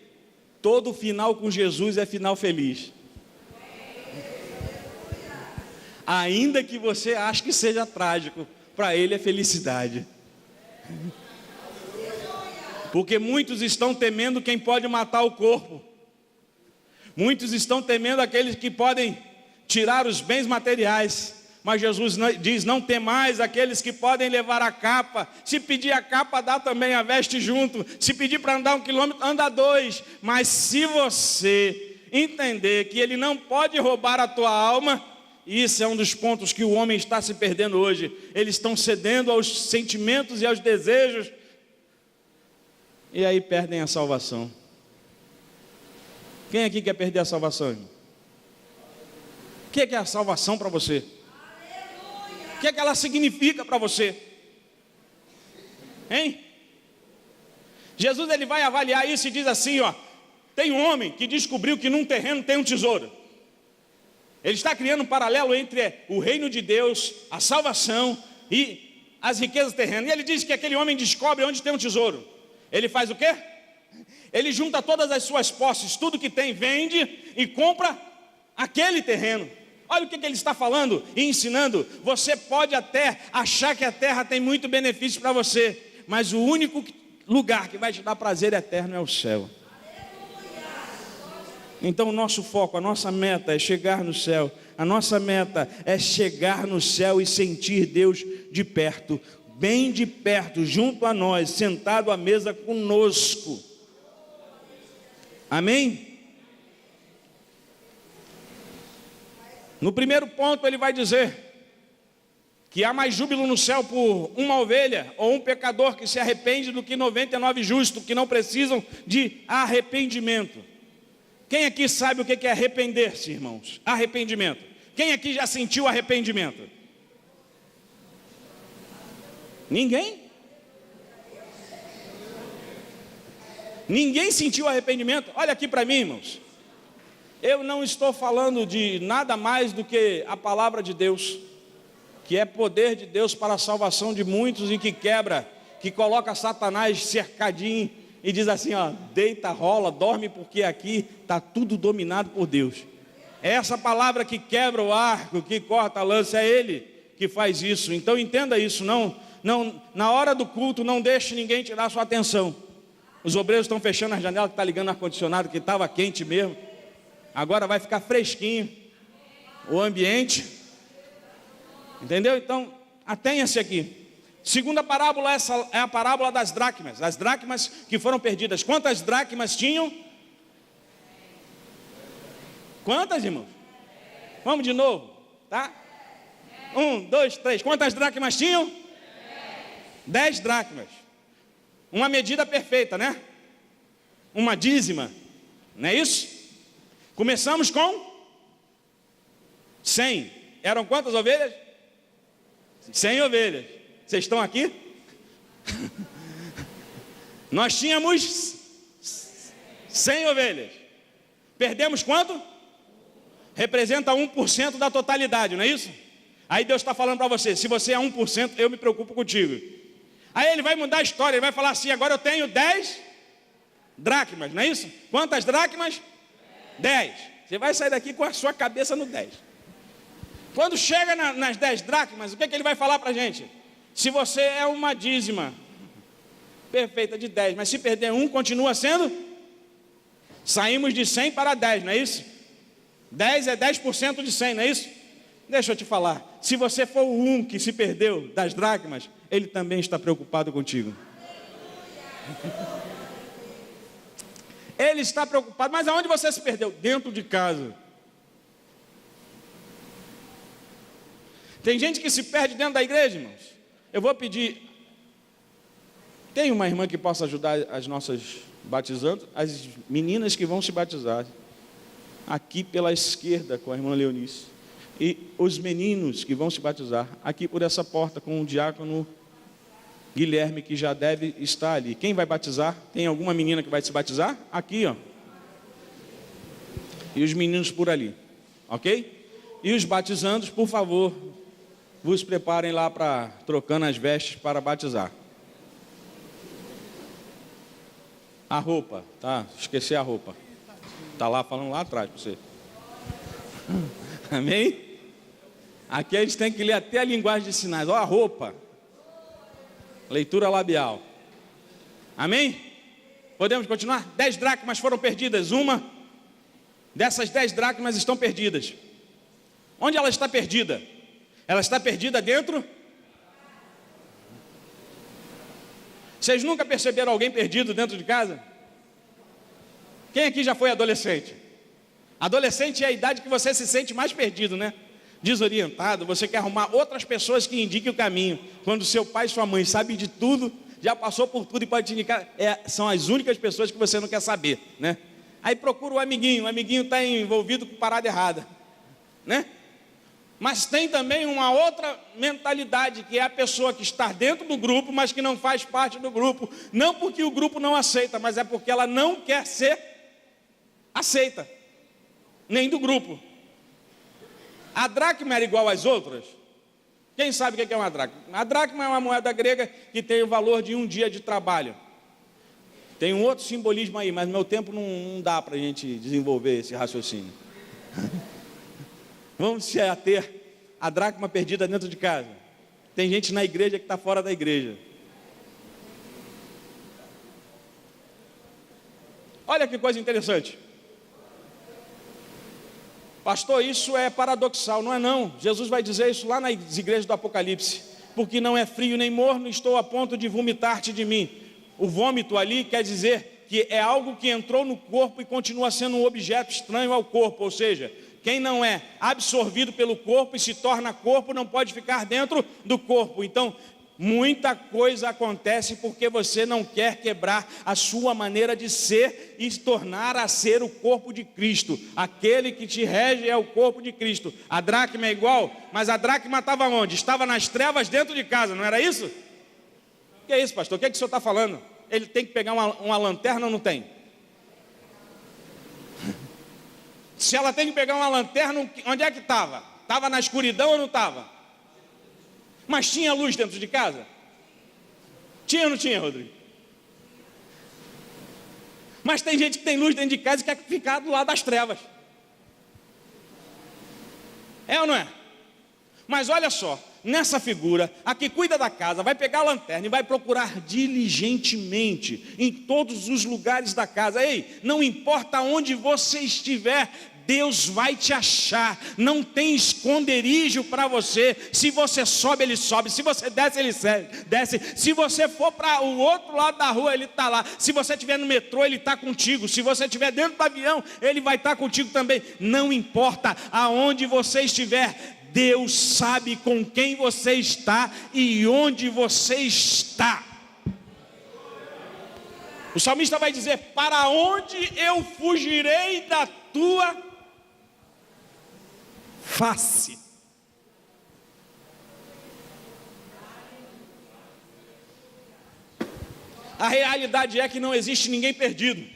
[SPEAKER 1] todo final com Jesus é final feliz. Ainda que você ache que seja trágico, para ele é felicidade. Porque muitos estão temendo quem pode matar o corpo. Muitos estão temendo aqueles que podem tirar os bens materiais. Mas Jesus diz: não temais aqueles que podem levar a capa. Se pedir a capa, dá também a veste junto. Se pedir para andar 1 quilômetro, anda 2. Mas se você entender que ele não pode roubar a tua alma, isso é um dos pontos que o homem está se perdendo hoje. Eles estão cedendo aos sentimentos e aos desejos, e aí perdem a salvação. Quem aqui quer perder a salvação, irmão? O que é a salvação para você? O que ela significa para você? Hein? Jesus, ele vai avaliar isso e diz assim, ó: tem um homem que descobriu que num terreno tem um tesouro. Ele está criando um paralelo entre o reino de Deus, a salvação e as riquezas terrenas. E ele diz que aquele homem descobre onde tem um tesouro. Ele faz o quê? Ele junta todas as suas posses, tudo que tem, vende e compra aquele terreno. Olha o que ele está falando e ensinando. Você pode até achar que a terra tem muito benefício para você, mas o único lugar que vai te dar prazer eterno é o céu. Então o nosso foco, a nossa meta é chegar no céu. A nossa meta é chegar no céu e sentir Deus de perto, bem de perto, junto a nós, sentado à mesa conosco. Amém? No primeiro ponto ele vai dizer que há mais júbilo no céu por uma ovelha ou um pecador que se arrepende do que 99 justos que não precisam de arrependimento. Quem aqui sabe o que é arrepender-se, irmãos? Arrependimento. Quem aqui já sentiu arrependimento? Ninguém? Ninguém sentiu arrependimento? Olha aqui para mim, irmãos. Eu não estou falando de nada mais do que a palavra de Deus, que é poder de Deus para a salvação de muitos e que quebra, que coloca Satanás cercadinho e diz assim, ó: deita, rola, dorme, porque aqui está tudo dominado por Deus. É essa palavra que quebra o arco, que corta a lança, é Ele que faz isso. Então entenda isso, não, na hora do culto não deixe ninguém tirar sua atenção. Os obreiros estão fechando a janela, que está ligando o ar-condicionado, que estava quente mesmo. Agora vai ficar fresquinho o ambiente. Entendeu? Então, atenha-se aqui. Segunda parábola, essa é a parábola das dracmas. As dracmas que foram perdidas. Quantas dracmas tinham? Quantas, irmãos? Vamos de novo, tá? 1, 2, 3. Quantas dracmas tinham? 10 dracmas. Uma medida perfeita, né? Uma dízima, não é isso? Começamos com 100. Eram quantas ovelhas? 100 ovelhas. Vocês estão aqui? Nós tínhamos 100 ovelhas. Perdemos quanto? Representa 1% da totalidade, não é isso?
[SPEAKER 2] Aí Deus está falando para você, se você é 1%, eu me preocupo contigo. Aí ele vai mudar a história, ele vai falar assim, agora eu tenho 10 dracmas, não é isso? Quantas dracmas? 10. Você vai sair daqui com a sua cabeça no 10. Quando chega nas 10 dracmas, o que ele vai falar para a gente? Se você é uma dízima perfeita de 10, mas se perder um, continua sendo? Saímos de 100 para 10, não é isso? 10 é 10% de 100, não é isso? Deixa eu te falar, se você for o um que se perdeu das dracmas, ele também está preocupado contigo. Ele está preocupado, mas aonde você se perdeu? Dentro de casa. Tem gente que se perde dentro da igreja, irmãos. Eu vou pedir, tem uma irmã que possa ajudar as nossas batizantes, as meninas que vão se batizar, aqui pela esquerda com a irmã Leonice, e os meninos que vão se batizar, aqui por essa porta com o diácono Guilherme, que já deve estar ali. Quem vai batizar? Tem alguma menina que vai se batizar? Aqui, ó. E os meninos por ali, ok? E os batizandos, por favor, vos preparem lá para trocando as vestes para batizar. A roupa, tá? Esqueci a roupa. Tá lá falando lá atrás para você. Amém? Aqui a gente tem que ler até a linguagem de sinais. Ó, a roupa. Leitura labial. Amém? Podemos continuar? 10 dracmas foram perdidas. Uma dessas 10 dracmas estão perdidas. Onde ela está perdida? Ela está perdida dentro. Vocês nunca perceberam alguém perdido dentro de casa? Quem aqui já foi adolescente? Adolescente é a idade que você se sente mais perdido, né? Desorientado, você quer arrumar outras pessoas que indiquem o caminho. Quando seu pai e sua mãe sabem de tudo, já passou por tudo e pode te indicar, são as únicas pessoas que você não quer saber, né? Aí procura o amiguinho está envolvido com parada errada, né? Mas tem também uma outra mentalidade, que é a pessoa que está dentro do grupo, mas que não faz parte do grupo, não porque o grupo não aceita, mas é porque ela não quer ser aceita, nem do grupo. A dracma era igual às outras? Quem sabe o que é uma dracma? A dracma é uma moeda grega que tem o valor de um dia de trabalho. Tem um outro simbolismo aí, mas no meu tempo não dá para a gente desenvolver esse raciocínio. Vamos se ater a dracma perdida dentro de casa. Tem gente na igreja que está fora da igreja. Olha que coisa interessante. Pastor, isso é paradoxal. Não é não. Jesus vai dizer isso lá nas igrejas do Apocalipse. Porque não é frio nem morno, estou a ponto de vomitar-te de mim. O vômito ali quer dizer que é algo que entrou no corpo e continua sendo um objeto estranho ao corpo. Ou seja, quem não é absorvido pelo corpo e se torna corpo, não pode ficar dentro do corpo. Então, muita coisa acontece porque você não quer quebrar a sua maneira de ser e se tornar a ser o corpo de Cristo. Aquele que te rege é o corpo de Cristo. A dracma é igual, mas a dracma estava onde? Estava nas trevas dentro de casa, não era isso? O que é isso, pastor? O que é que o senhor está falando? Ele tem que pegar uma lanterna ou não tem? Se ela tem que pegar uma lanterna, onde é que estava? Estava na escuridão ou não estava? Mas tinha luz dentro de casa? Tinha ou não tinha, Rodrigo? Mas tem gente que tem luz dentro de casa e quer ficar do lado das trevas. É ou não é? Mas olha só, nessa figura, a que cuida da casa vai pegar a lanterna e vai procurar diligentemente em todos os lugares da casa. Ei, não importa onde você estiver, Deus vai te achar. Não tem esconderijo para você. Se você sobe, Ele sobe. Se você desce, Ele desce. Se você for para o outro lado da rua, Ele está lá. Se você estiver no metrô, Ele está contigo. Se você estiver dentro do avião, Ele vai estar contigo também. Não importa aonde você estiver, Deus sabe com quem você está e onde você está. O salmista vai dizer: para onde eu fugirei da tua face? A realidade é que não existe ninguém perdido.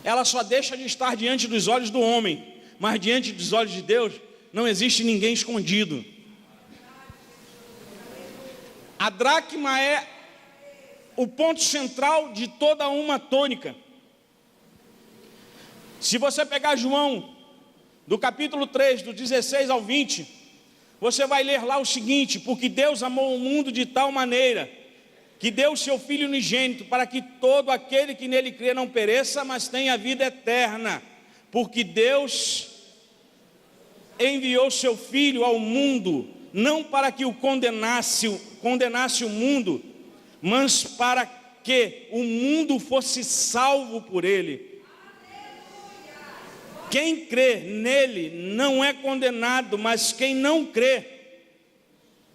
[SPEAKER 2] Ela só deixa de estar diante dos olhos do homem, mas diante dos olhos de Deus,
[SPEAKER 3] não existe ninguém escondido. A dracma é o ponto central de toda uma tônica. Se você pegar João, do capítulo 3, do 16 ao 20, você vai ler lá o seguinte: porque Deus amou o mundo de tal maneira, que deu o seu Filho unigênito, para que todo aquele que nele crê não pereça, mas tenha vida eterna. Porque Deus enviou seu Filho ao mundo, não para que o condenasse o mundo, mas para que o mundo fosse salvo por ele. Quem crê nele não é condenado, mas quem não crê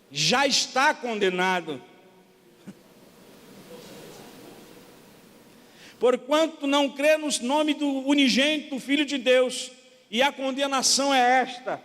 [SPEAKER 3] já está condenado. Porquanto não crê no nome do unigênito Filho de Deus, e a condenação é esta: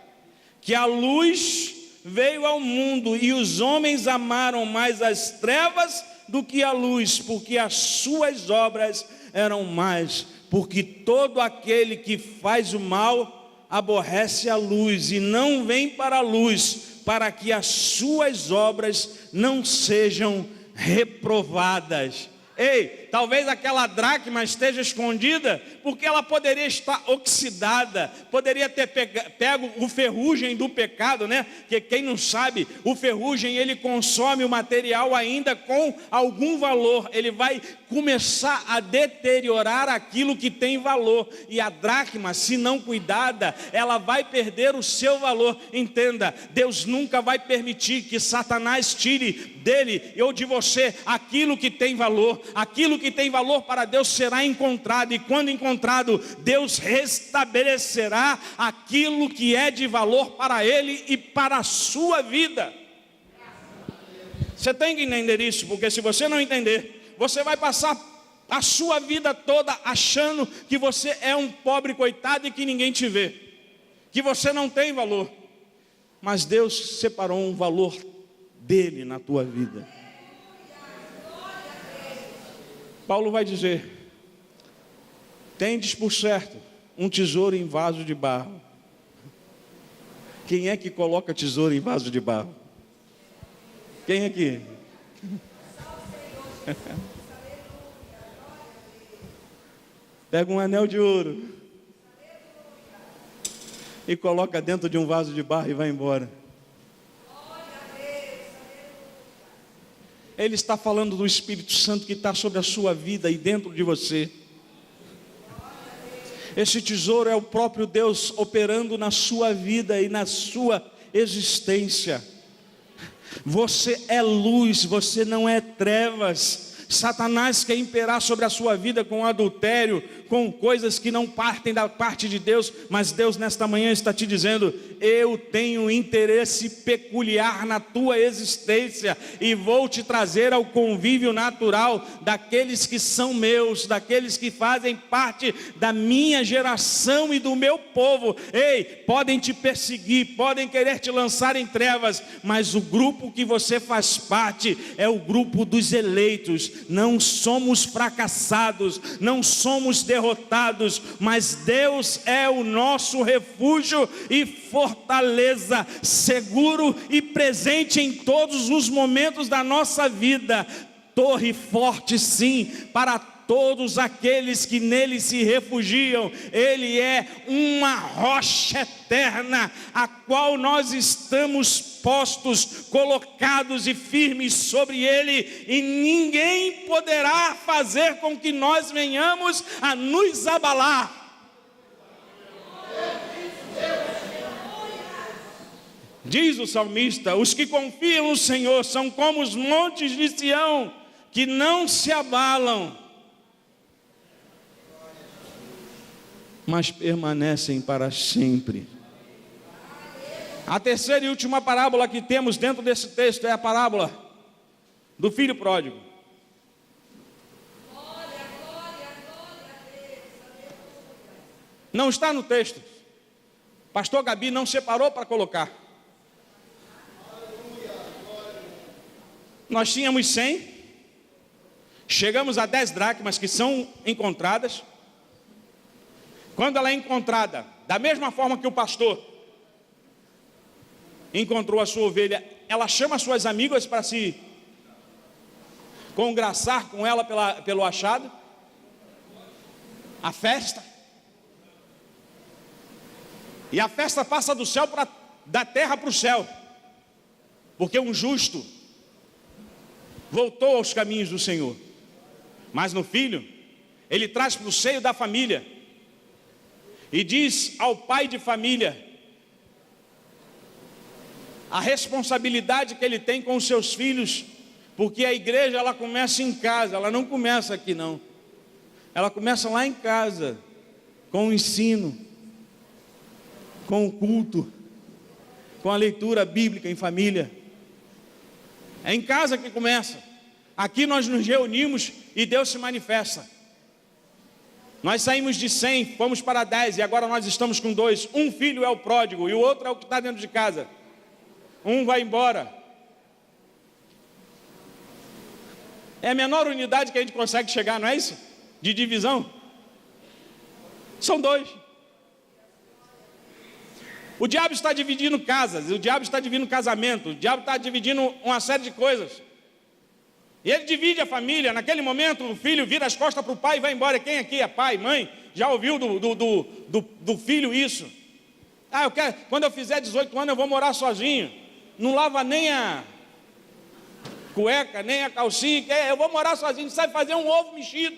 [SPEAKER 3] que a luz veio ao mundo, e os homens amaram mais as trevas do que a luz, porque as suas obras eram más. Porque todo aquele que faz o mal aborrece a luz, e não vem para a luz, para que as suas obras não sejam reprovadas. Ei, talvez aquela dracma esteja escondida, porque ela poderia estar oxidada, poderia ter pego o ferrugem do pecado, né? Que quem não sabe, o ferrugem ele consome o material ainda com algum valor, ele vai começar a deteriorar aquilo que tem valor, e a dracma, se não cuidada, ela vai perder o seu valor. Entenda, Deus nunca vai permitir que Satanás tire dele ou de você aquilo que tem valor. Aquilo que tem valor para Deus será encontrado, e quando encontrado, Deus restabelecerá aquilo que é de valor para ele e para a sua vida. Você tem que entender isso, porque se você não entender, você vai passar a sua vida toda achando que você é um pobre coitado e que ninguém te vê, que você não tem valor. Mas Deus separou um valor dele na tua vida. Paulo vai dizer: tendes por certo um tesouro em vaso de barro. Quem é que coloca tesouro em vaso de barro? Quem aqui? Pega um anel de ouro e coloca dentro de um vaso de barro e vai embora. Ele está falando do Espírito Santo que está sobre a sua vida e dentro de você. Esse tesouro é o próprio Deus operando na sua vida e na sua existência. Você é luz, você não é trevas. Satanás quer imperar sobre a sua vida com adultério, com coisas que não partem da parte de Deus, mas Deus nesta manhã está te dizendo: eu tenho interesse peculiar na tua existência, e vou te trazer ao convívio natural daqueles que são meus, daqueles que fazem parte da minha geração e do meu povo. Ei, podem te perseguir, podem querer te lançar em trevas, mas o grupo que você faz parte é o grupo dos eleitos. Não somos fracassados, não somos derrotados, mas Deus é o nosso refúgio e fortaleza, seguro e presente em todos os momentos da nossa vida. Torre forte, sim, para todos aqueles que nele se refugiam. Ele é uma rocha eterna, a qual nós estamos postos, colocados e firmes sobre ele, e ninguém poderá fazer com que nós venhamos a nos abalar. Diz o salmista: os que confiam no Senhor são como os montes de Sião, que não se abalam, mas permanecem para sempre. A terceira e última parábola que temos dentro desse texto é a parábola do filho pródigo. Não está no texto. Pastor Gabi não separou para colocar. Nós tínhamos 100, chegamos a 10 dracmas que são encontradas. Quando ela é encontrada, da mesma forma que o pastor encontrou a sua ovelha, ela chama as suas amigas para se congraçar com ela pelo achado, a festa, e a festa passa da terra para o céu, porque um justo voltou aos caminhos do Senhor. Mas no filho, ele traz para o seio da família e diz ao pai de família a responsabilidade que ele tem com os seus filhos, porque a igreja ela começa em casa, ela não começa aqui não, ela começa lá em casa, com o ensino, com o culto, com a leitura bíblica em família. É em casa que começa. Aqui nós nos reunimos e Deus se manifesta. Nós saímos de 100, fomos para 10 e agora nós estamos com 2. Um filho é o pródigo e o outro é o que está dentro de casa. Um vai embora. É a menor unidade que a gente consegue chegar, não é isso? De divisão. São 2. O diabo está dividindo casas, o diabo está dividindo casamento, o diabo está dividindo uma série de coisas. E ele divide a família. Naquele momento o filho vira as costas para o pai e vai embora. Quem aqui é pai, mãe? Já ouviu do filho isso? Quando eu fizer 18 anos eu vou morar sozinho. Não lava nem a cueca, nem a calcinha. Eu vou morar sozinho, não sabe fazer um ovo mexido.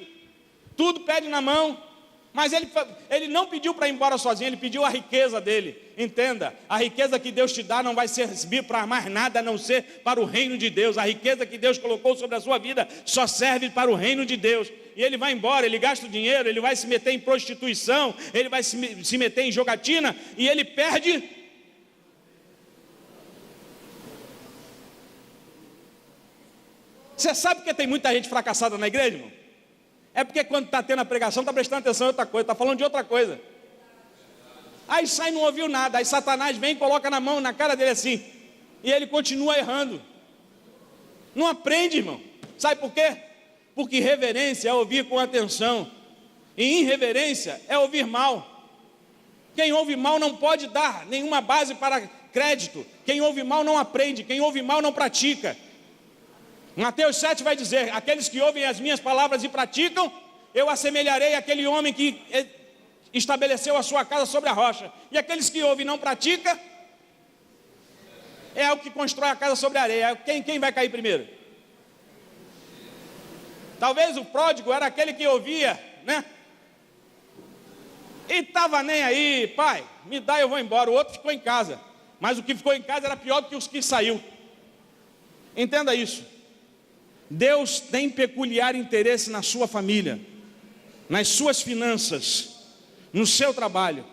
[SPEAKER 3] Tudo pede na mão. Mas ele não pediu para ir embora sozinho, ele pediu a riqueza dele. Entenda, a riqueza que Deus te dá não vai servir para mais nada a não ser para o reino de Deus. A riqueza que Deus colocou sobre a sua vida só serve para o reino de Deus. E ele vai embora, ele gasta o dinheiro, ele vai se meter em prostituição, ele vai se meter em jogatina e ele perde. Você sabe que tem muita gente fracassada na igreja, irmão? É porque quando está tendo a pregação, está prestando atenção em outra coisa, está falando de outra coisa. Aí sai e não ouviu nada, aí Satanás vem e coloca na mão, na cara dele assim, e ele continua errando. Não aprende, irmão. Sabe por quê? Porque reverência é ouvir com atenção, e irreverência é ouvir mal. Quem ouve mal não pode dar nenhuma base para crédito. Quem ouve mal não aprende, quem ouve mal não pratica. Mateus 7 vai dizer: aqueles que ouvem as minhas palavras e praticam, eu assemelharei àquele homem que estabeleceu a sua casa sobre a rocha. E aqueles que ouvem e não praticam, é o que constrói a casa sobre a areia. Quem vai cair primeiro? Talvez o pródigo era aquele que ouvia, né? E estava nem aí, pai, me dá, eu vou embora. O outro ficou em casa, mas o que ficou em casa era pior do que os que saiu. Entenda isso. Deus tem peculiar interesse na sua família, nas suas finanças, no seu trabalho,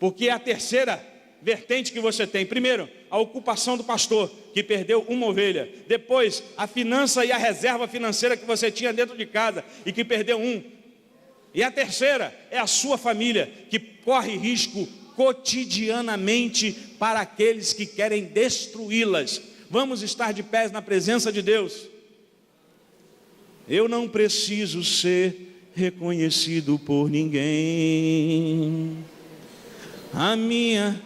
[SPEAKER 3] porque é a terceira vertente que você tem. Primeiro, a ocupação do pastor, que perdeu uma ovelha. Depois, a finança e a reserva financeira que você tinha dentro de casa e que perdeu um. E a terceira é a sua família, que corre risco cotidianamente para aqueles que querem destruí-las. Vamos estar de pés na presença de Deus. Eu não preciso ser reconhecido por ninguém. A minha,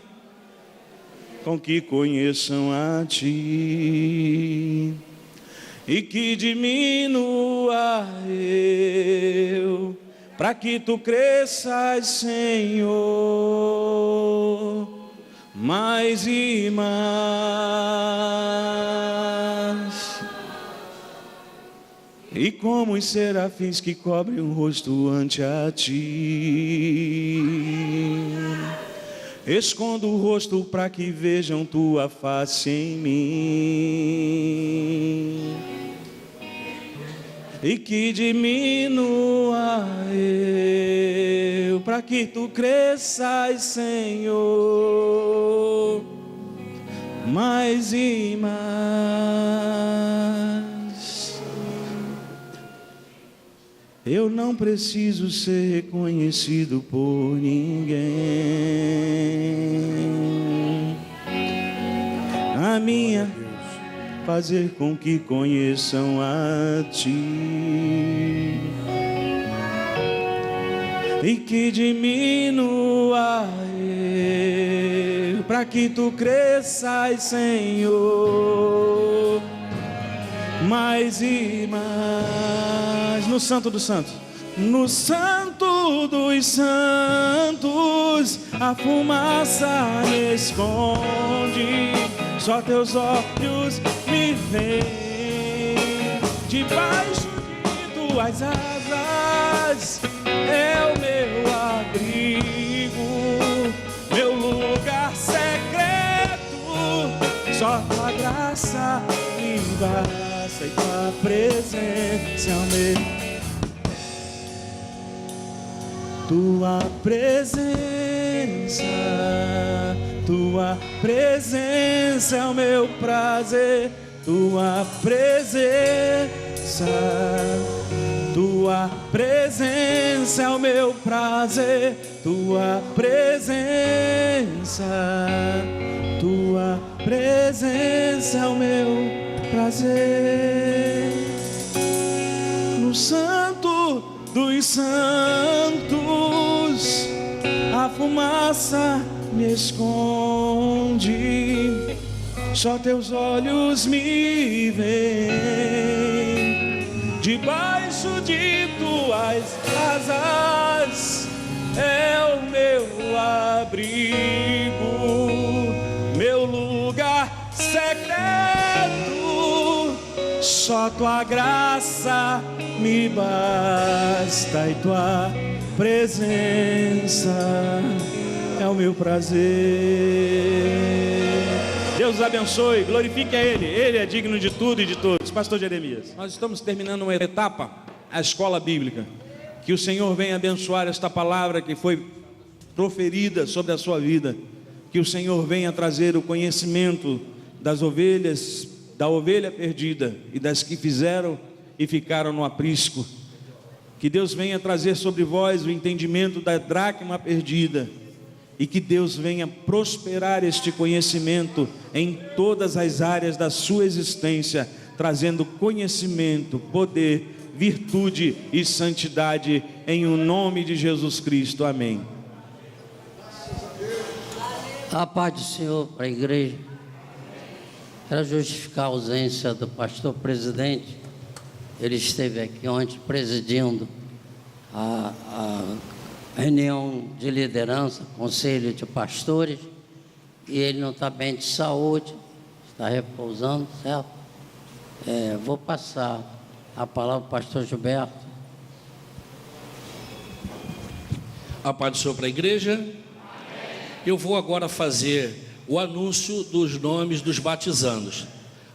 [SPEAKER 3] com que conheçam a ti, e que diminua eu, para que tu cresças, Senhor, mais e mais. E como os serafins que cobrem o rosto ante a ti, escondo o rosto para que vejam tua face em mim, e que diminua eu, para que tu cresças, Senhor, mais e mais. Eu não preciso ser reconhecido por ninguém. A minha, fazer com que conheçam a ti, e que diminua para que tu cresças, Senhor, mais e mais. No Santo dos Santos, no Santo dos Santos, a fumaça me esconde, só teus olhos me veem, debaixo de tuas asas é o meu abrigo, meu lugar secreto, só tua graça me basta e tua presença é o meu. Tua presença é o meu prazer, tua presença é o meu prazer, tua presença é o meu prazer. No Santo dos Santos, a fumaça me esconde, só teus olhos me veem, debaixo de tuas asas é o meu abrigo, meu lugar secreto, só tua graça me basta e tua presença é o meu prazer. Deus os abençoe, glorifique a Ele é digno de tudo e de todos. Pastor Jeremias, nós estamos terminando uma etapa, a escola bíblica. Que o Senhor venha abençoar esta palavra que foi proferida sobre a sua vida. Que o Senhor venha trazer o conhecimento das ovelhas, da ovelha perdida e das que fizeram e ficaram no aprisco. Que Deus venha trazer sobre vós o entendimento da dracma perdida, e que Deus venha prosperar este conhecimento em todas as áreas da sua existência, trazendo conhecimento, poder, virtude e santidade, em o nome de Jesus Cristo, amém.
[SPEAKER 4] A paz do Senhor para a igreja. Quero justificar a ausência do pastor presidente. Ele esteve aqui ontem presidindo a reunião de liderança, conselho de pastores, e ele não está bem de saúde, está repousando, certo? Vou passar a palavra ao pastor Gilberto.
[SPEAKER 2] A paz do Senhor para a igreja. Amém. Eu vou agora fazer o anúncio dos nomes dos batizandos.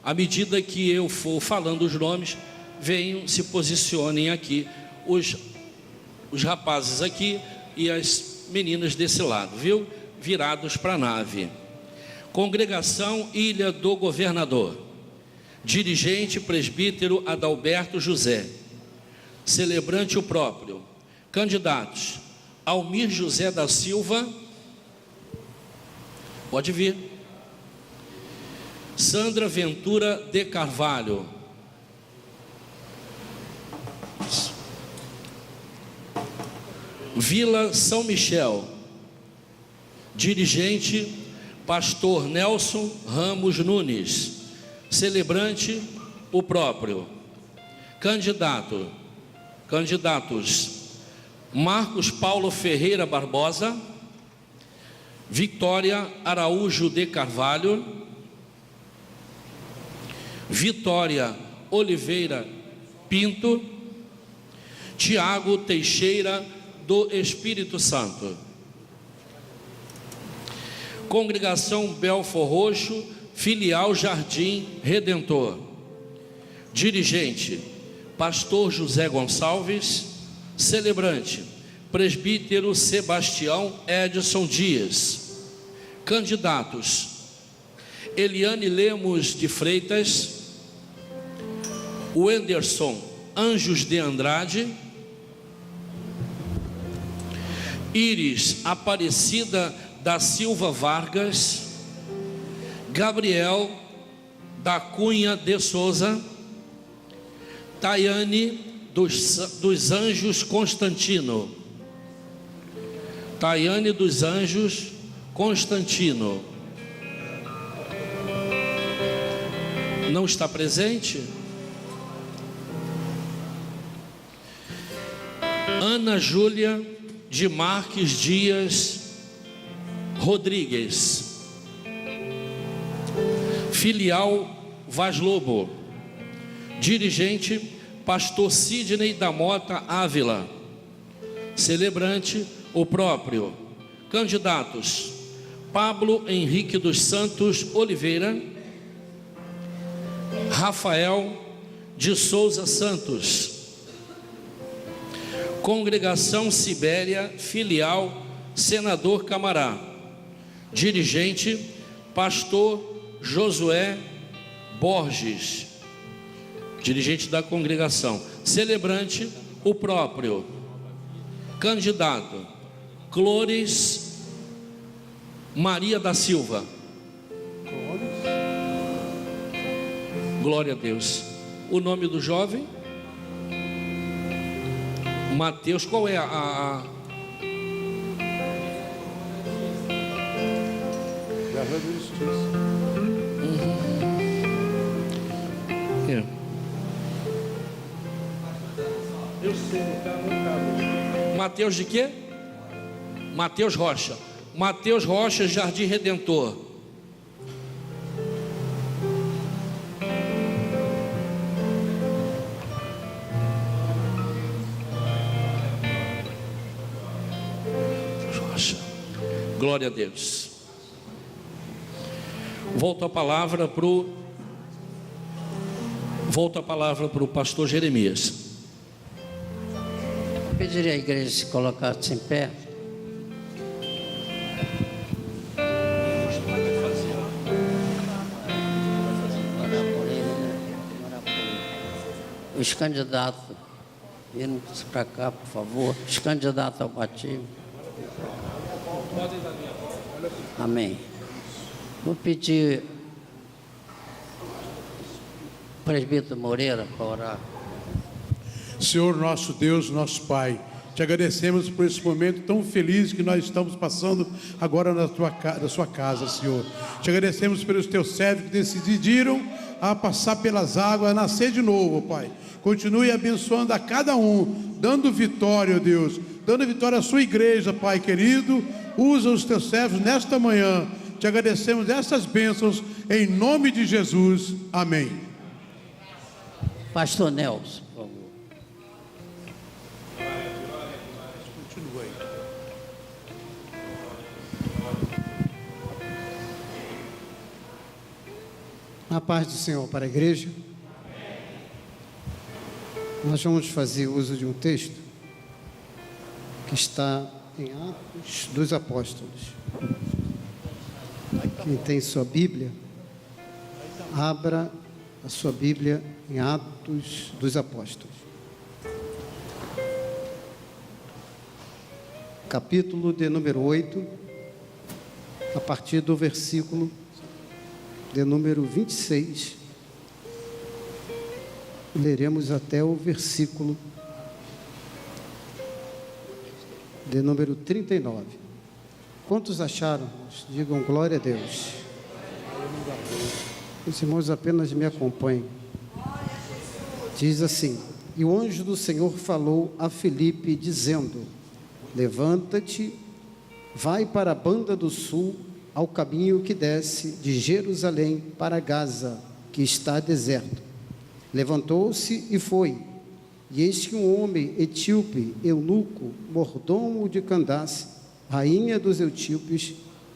[SPEAKER 2] À medida que eu for falando os nomes, venham, se posicionem aqui, os rapazes aqui e as meninas desse lado, viu? Virados para a nave. Congregação Ilha do Governador. Dirigente presbítero Adalberto José. Celebrante o próprio. Candidatos: Almir José da Silva. Pode vir. Sandra Ventura de Carvalho. Vila São Michel. Dirigente pastor Nelson Ramos Nunes. Celebrante o próprio. Candidatos: Marcos Paulo Ferreira Barbosa, Vitória Araújo de Carvalho, Vitória Oliveira Pinto, Tiago Teixeira do Espírito Santo. Congregação Belfor Roxo, filial Jardim Redentor. Dirigente pastor José Gonçalves. Celebrante presbítero Sebastião Edson Dias. Candidatos: Eliane Lemos de Freitas, Wenderson Anjos de Andrade, Iris Aparecida da Silva Vargas, Gabriel da Cunha de Souza, Tayane dos Anjos Constantino, Tayane dos Anjos Constantino, Não está presente? Ana Júlia de Marques Dias Rodrigues, filial Vaz Lobo. Dirigente, pastor Sidney da Mota Ávila. Celebrante, o próprio. Candidatos: Pablo Henrique dos Santos Oliveira, Rafael de Souza Santos. Congregação Sibéria, filial Senador Camará. Dirigente, pastor Josué Borges, dirigente da congregação. Celebrante, o próprio. Candidato, Clores Maria da Silva. Glória a Deus. O nome do jovem? Mateus. Qual é a... É. Eu sei, Mateus de quê? Mateus Rocha. Mateus Rocha, Jardim Redentor. Rocha. Glória a Deus. Volto a palavra para o pastor Jeremias.
[SPEAKER 4] Pediria à igreja se colocasse em pé. Os candidatos, vindo para cá, por favor. Os candidatos ao batismo. Amém. Vou pedir o presbítero Moreira para orar.
[SPEAKER 5] Senhor nosso Deus, nosso Pai, te agradecemos por esse momento tão feliz que nós estamos passando agora na sua casa, Senhor. Te agradecemos pelos teus servos que decidiram a passar pelas águas, a nascer de novo, Pai. Continue abençoando a cada um, dando vitória, ó Deus, dando vitória à sua igreja, Pai querido. Usa os teus servos nesta manhã. Te agradecemos essas bênçãos em nome de Jesus. Amém.
[SPEAKER 4] Pastor Nelson, por favor.
[SPEAKER 5] Continua aí.
[SPEAKER 6] A paz do Senhor para a igreja. Nós vamos fazer uso de um texto que está em Atos dos Apóstolos. Quem tem sua Bíblia, abra a sua Bíblia em Atos dos Apóstolos. Capítulo de número 8, a partir do versículo de número 26, leremos até o versículo de número 39. Quantos acharam? Digam glória a Deus. Os irmãos apenas me acompanhem. Diz assim: e o anjo do Senhor falou a Filipe, dizendo: levanta-te, vai para a banda do sul, ao caminho que desce de Jerusalém para Gaza, que está deserto. Levantou-se e foi. E eis que um homem etíope, eunuco, mordomo de Candace, rainha dos etíopes,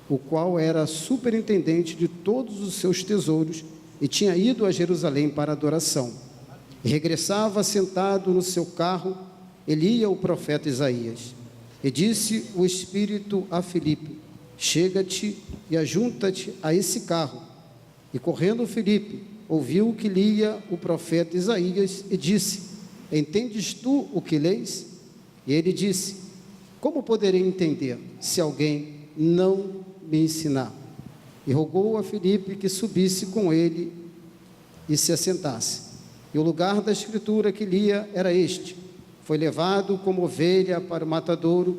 [SPEAKER 6] o qual era superintendente de todos os seus tesouros, e tinha ido a Jerusalém para adoração. E regressava sentado no seu carro, ele lia o profeta Isaías. E disse o Espírito a Filipe: chega-te e ajunta-te a esse carro. E correndo Filipe, ouviu que lia o profeta Isaías e disse: entendes tu o que lês? E ele disse: como poderei entender, se alguém não me ensinar? E rogou a Filipe que subisse com ele e se assentasse. E o lugar da escritura que lia era este: foi levado como ovelha para o matadouro,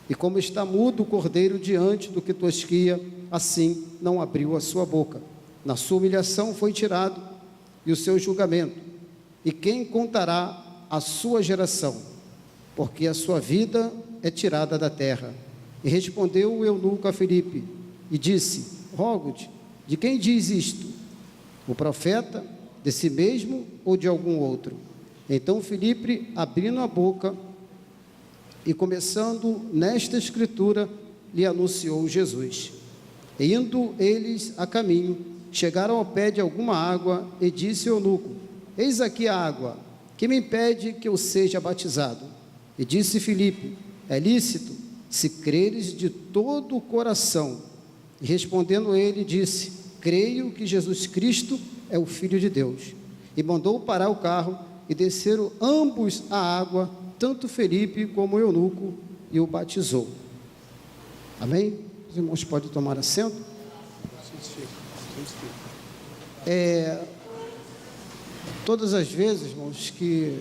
[SPEAKER 6] e como está mudo o cordeiro diante do que tosquia, assim não abriu a sua boca. Na sua humilhação foi tirado e o seu julgamento. E quem contará a sua geração? Porque a sua vida é tirada da terra. E respondeu o eunuco a Filipe e disse: rogo-te, de quem diz isto? O profeta, de si mesmo ou de algum outro? Então Filipe, abrindo a boca e começando nesta escritura, lhe anunciou Jesus. E indo eles a caminho, chegaram ao pé de alguma água, e disse o eunuco: eis aqui a água, que me impede que eu seja batizado? E disse Filipe: é lícito, se creres de todo o coração. E respondendo ele, disse: creio que Jesus Cristo é o Filho de Deus. E mandou parar o carro, e desceram ambos a água, tanto Felipe como o eunuco, e o batizou. Amém? Os irmãos podem tomar assento? Todas as vezes, irmãos, que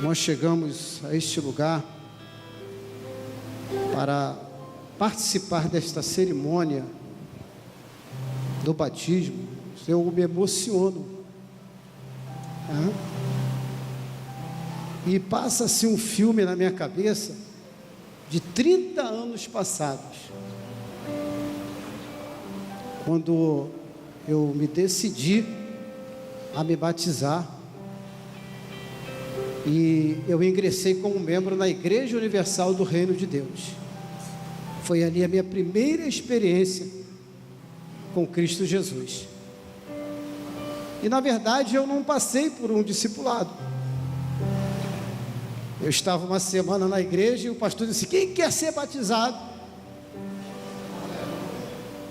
[SPEAKER 6] nós chegamos a este lugar para participar desta cerimônia do batismo, eu me emociono. E passa-se um filme na minha cabeça de 30 anos passados, quando eu me decidi a me batizar, e eu ingressei como membro na Igreja Universal do Reino de Deus. Foi ali a minha primeira experiência com Cristo Jesus. E na verdade eu não passei por um discipulado. Eu estava uma semana na igreja e o pastor disse: quem quer ser batizado?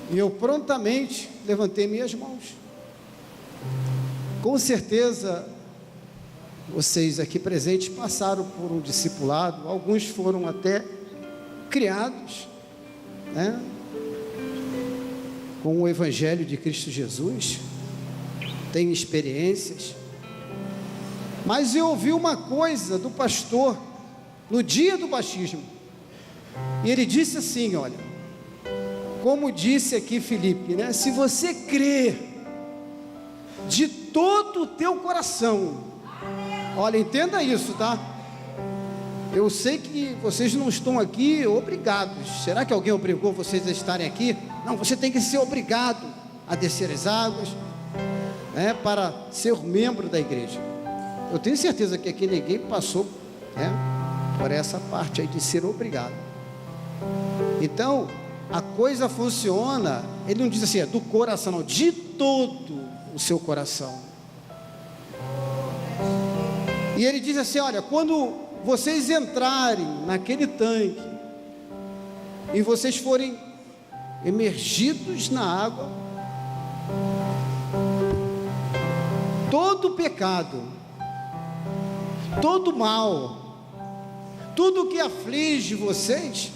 [SPEAKER 6] E eu prontamente levantei minhas mãos. Com certeza vocês aqui presentes passaram por um discipulado, alguns foram até criados, né, com o Evangelho de Cristo Jesus, têm experiências. Mas eu ouvi uma coisa do pastor no dia do batismo, e ele disse assim: olha, como disse aqui Filipe, né? Se você crer de todo o teu coração, olha, entenda isso, tá? Eu sei que vocês não estão aqui obrigados. Será que alguém obrigou vocês a estarem aqui? Não, você tem que ser obrigado a descer as águas, né, para ser membro da igreja. Eu tenho certeza que aqui ninguém passou, né, por essa parte aí de ser obrigado. Então, a coisa funciona, ele não diz assim, é do coração, não, de todo o seu coração. E ele diz assim: olha, quando vocês entrarem naquele tanque e vocês forem emergidos na água, todo pecado, todo mal, tudo que aflige vocês,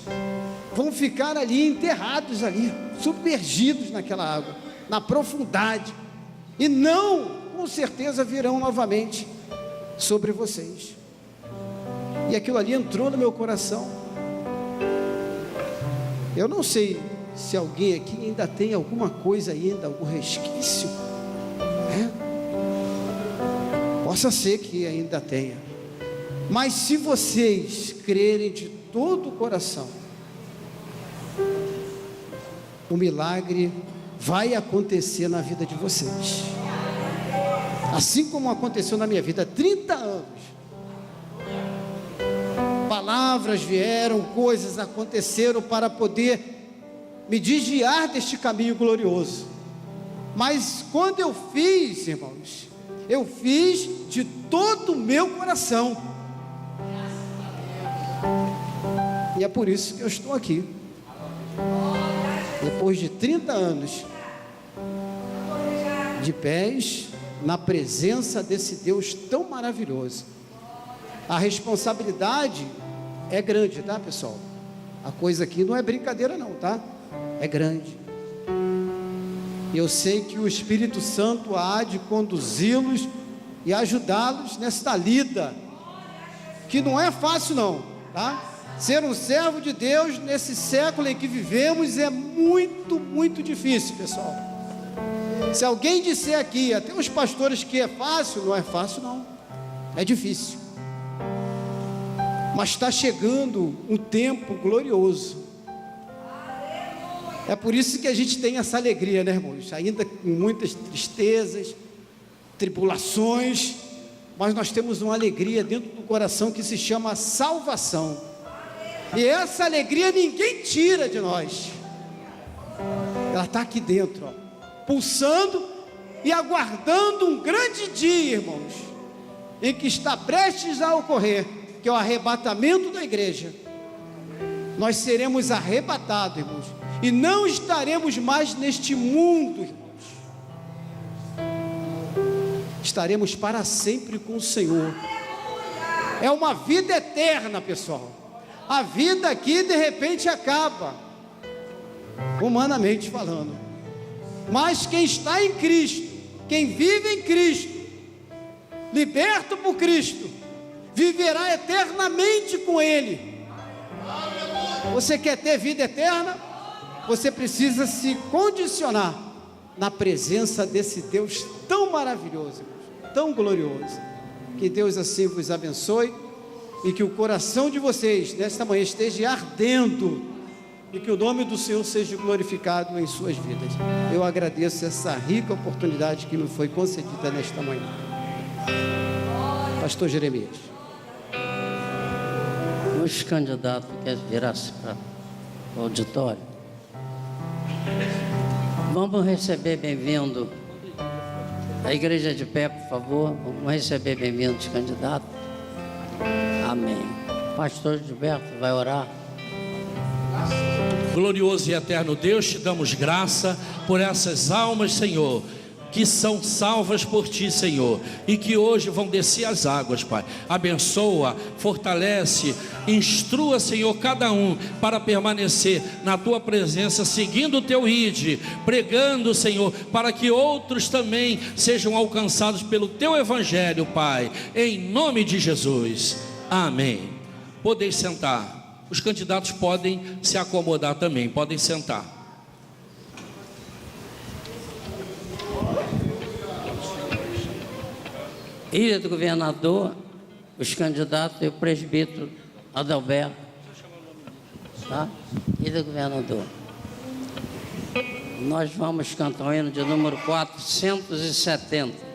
[SPEAKER 6] vão ficar ali enterrados ali, submergidos naquela água, na profundidade, e não, com certeza, virão novamente sobre vocês. E aquilo ali entrou no meu coração. Eu não sei se alguém aqui ainda tem alguma coisa ainda, algum resquício, né? Possa ser que ainda tenha, mas se vocês crerem de todo o coração, o milagre vai acontecer na vida de vocês, assim como aconteceu na minha vida há 30 anos. Palavras vieram, coisas aconteceram para poder me desviar deste caminho glorioso. Mas quando eu fiz, irmãos, eu fiz de todo o meu coração. E é por isso que eu estou aqui. Depois de 30 anos de pés na presença desse Deus tão maravilhoso. A responsabilidade é grande, tá, pessoal? A coisa aqui não é brincadeira não, tá? É grande. Eu sei que o Espírito Santo há de conduzi-los e ajudá-los nesta lida, que não é fácil não, tá? Ser um servo de Deus nesse século em que vivemos é muito, muito difícil, pessoal. Se alguém disser aqui, até os pastores, que é fácil, não é fácil não, é difícil. Mas está chegando um tempo glorioso. É por isso que a gente tem essa alegria, né, irmãos? Ainda com muitas tristezas, tribulações, mas nós temos uma alegria dentro do coração que se chama salvação. E essa alegria ninguém tira de nós. Ela está aqui dentro, ó, pulsando e aguardando um grande dia, irmãos, em que está prestes a ocorrer, que é o arrebatamento da igreja. Nós seremos arrebatados, irmãos, e não estaremos mais neste mundo, irmãos. Estaremos para sempre com o Senhor. É uma vida eterna, pessoal. A vida aqui de repente acaba, humanamente falando, mas quem está em Cristo, quem vive em Cristo, liberto por Cristo, viverá eternamente com Ele. Você quer ter vida eterna? Você precisa se condicionar na presença desse Deus tão maravilhoso, tão glorioso. Que Deus assim vos abençoe e que o coração de vocês nesta manhã esteja ardendo e que o nome do Senhor seja glorificado em suas vidas. Eu agradeço essa rica oportunidade que me foi concedida nesta manhã. Pastor Jeremias.
[SPEAKER 4] Os candidatos querem virar-se para o auditório. Vamos receber bem-vindo. A igreja de pé, por favor. Vamos receber bem-vindo os candidatos. Amém. Pastor Gilberto vai orar.
[SPEAKER 2] Glorioso e eterno Deus, te damos graça por essas almas, Senhor, que são salvas por Ti, Senhor, e que hoje vão descer as águas, Pai. Abençoa, fortalece, instrua, Senhor, cada um para permanecer na Tua presença, seguindo o Teu ide, pregando, Senhor, para que outros também sejam alcançados pelo Teu Evangelho, Pai, em nome de Jesus. Amém. Podeis sentar. Os candidatos podem se acomodar também, podem sentar.
[SPEAKER 4] Ilha do governador, os candidatos e o presbítero Adalberto. Tá? Ilha do governador. Nós vamos cantar o hino de número 470.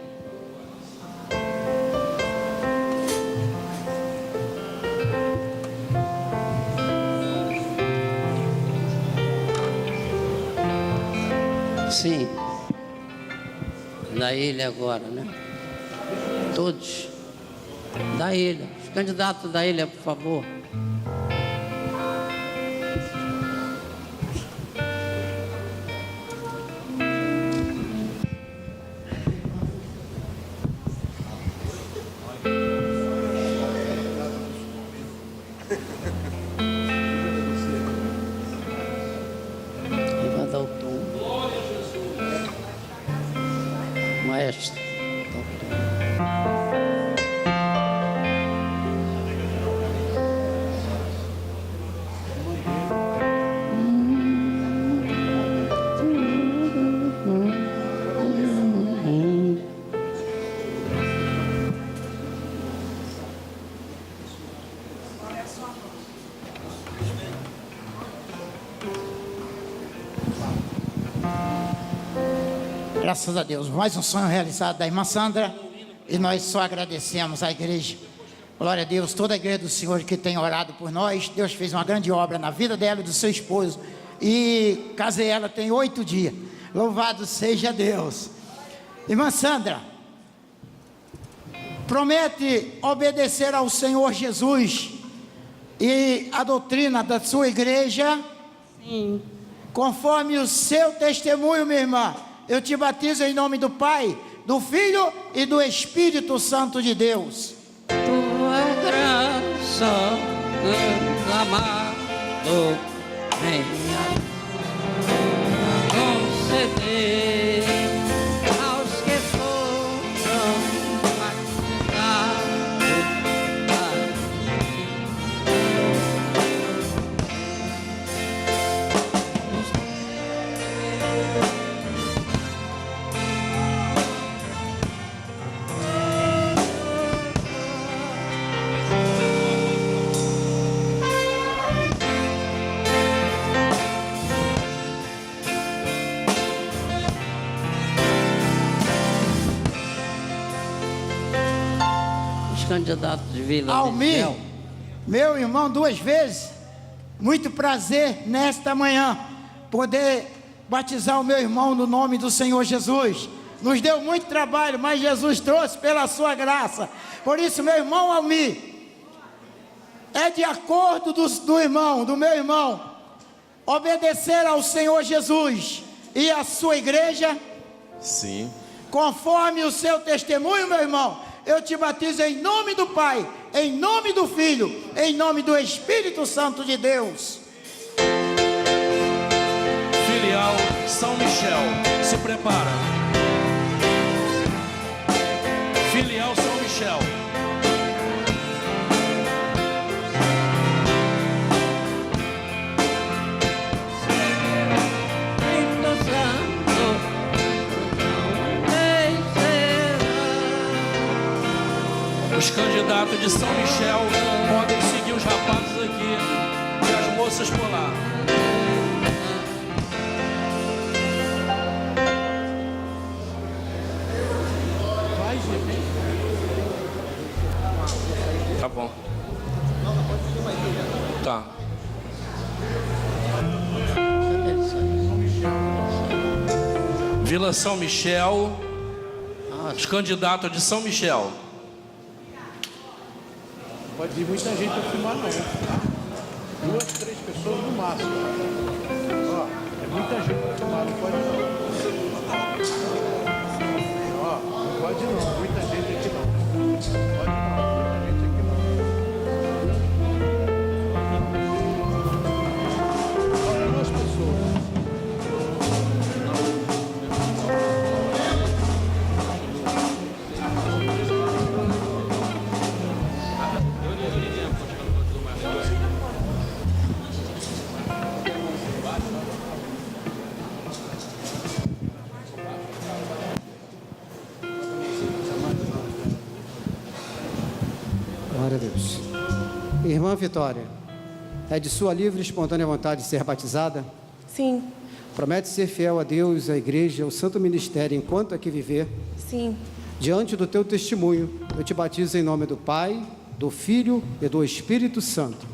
[SPEAKER 4] Sim, da ilha agora, né? Todos da ilha, os candidatos da ilha, por favor. Vai dar o tom. Maestro.
[SPEAKER 7] Graças a Deus, mais um sonho realizado da irmã Sandra, e nós só agradecemos à igreja. Glória a Deus, toda a igreja do Senhor que tem orado por nós. Deus fez uma grande obra na vida dela e do seu esposo, e casei ela tem 8 dias. Louvado seja Deus. Irmã Sandra, promete obedecer ao Senhor Jesus e a doutrina da sua igreja?
[SPEAKER 8] Sim.
[SPEAKER 7] Conforme o seu testemunho, minha irmã, eu te batizo em nome do Pai, do Filho e do Espírito Santo de Deus.
[SPEAKER 4] Tua graça clamado venha conceder aos que foram batizados. candidatos de Vila
[SPEAKER 7] Almir,
[SPEAKER 4] Isabel.
[SPEAKER 7] meu irmão, 2 vezes. Muito prazer nesta manhã poder batizar o meu irmão no nome do Senhor Jesus. Nos deu muito trabalho, mas Jesus trouxe pela sua graça. Por isso, meu irmão Almir, é de acordo do meu irmão, obedecer ao Senhor Jesus e à sua igreja.
[SPEAKER 2] Sim.
[SPEAKER 7] Conforme o seu testemunho, meu irmão, eu te batizo em nome do Pai, em nome do Filho, em nome do Espírito Santo de Deus.
[SPEAKER 8] Filial São Michel, se prepara. Filial São Michel. Os candidatos de São Michel podem seguir os rapazes aqui e as moças por lá. Tá bom. Tá. Vila São Michel. Os candidatos de São Michel.
[SPEAKER 5] Pode vir muita gente para filmar não. 2, 3 pessoas no máximo. Ó, é muita gente para filmar, não pode não. Ó, não pode não, muita gente aqui não. Pode não, muita gente aqui não. Olha, 2 pessoas.
[SPEAKER 6] Glória a Deus. Irmã Vitória, é de sua livre e espontânea vontade de ser batizada?
[SPEAKER 9] Sim,
[SPEAKER 6] Promete ser fiel a Deus, à igreja, ao santo ministério, enquanto aqui viver?
[SPEAKER 9] sim,
[SPEAKER 6] Diante do teu testemunho, eu te batizo em nome do Pai, do Filho e do Espírito Santo.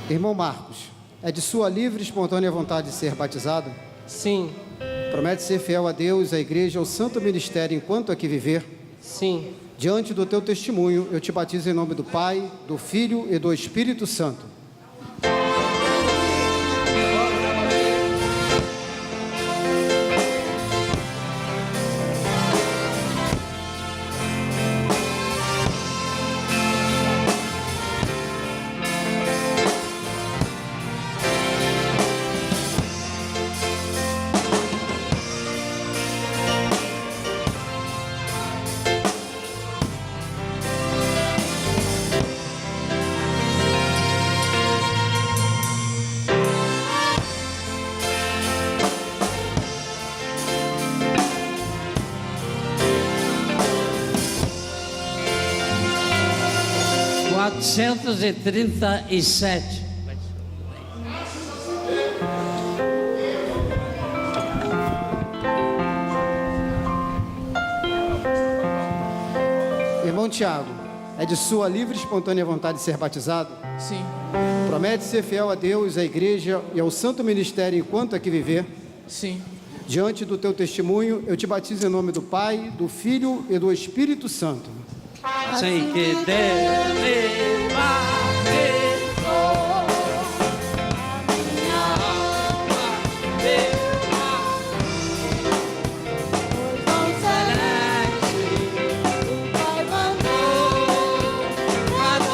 [SPEAKER 6] Irmão Marcos, é de sua livre e espontânea vontade de ser batizado?
[SPEAKER 10] Sim,
[SPEAKER 6] Promete ser fiel a Deus, à igreja, ao santo ministério, enquanto aqui viver?
[SPEAKER 10] sim,
[SPEAKER 6] Diante do teu testemunho, eu te batizo em nome do Pai, do Filho e do Espírito Santo.
[SPEAKER 4] (437).
[SPEAKER 6] Irmão Tiago, é de sua livre e espontânea vontade de ser batizado?
[SPEAKER 10] sim,
[SPEAKER 6] Promete ser fiel a Deus, à igreja e ao santo ministério enquanto aqui viver?
[SPEAKER 10] sim,
[SPEAKER 6] Diante do teu testemunho, eu te batizo em nome do Pai, do Filho e do Espírito Santo.
[SPEAKER 4] Sem que dele batizou a minha alma, pois tão celeste o Pai mandou, mas a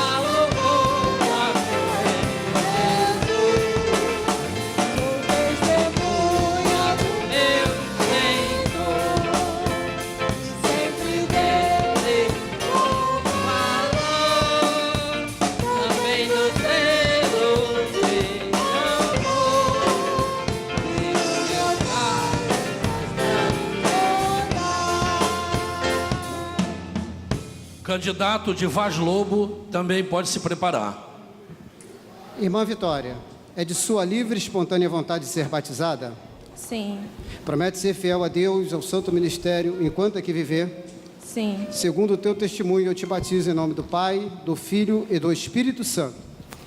[SPEAKER 8] candidato de Vaz Lobo também pode se preparar.
[SPEAKER 6] Irmã Vitória, é de sua livre e espontânea vontade de ser batizada?
[SPEAKER 9] Sim,
[SPEAKER 6] Promete ser fiel a Deus, ao santo ministério, enquanto aqui viver?
[SPEAKER 9] sim.
[SPEAKER 6] Segundo o teu testemunho, eu te batizo em nome do Pai, do Filho e do Espírito Santo.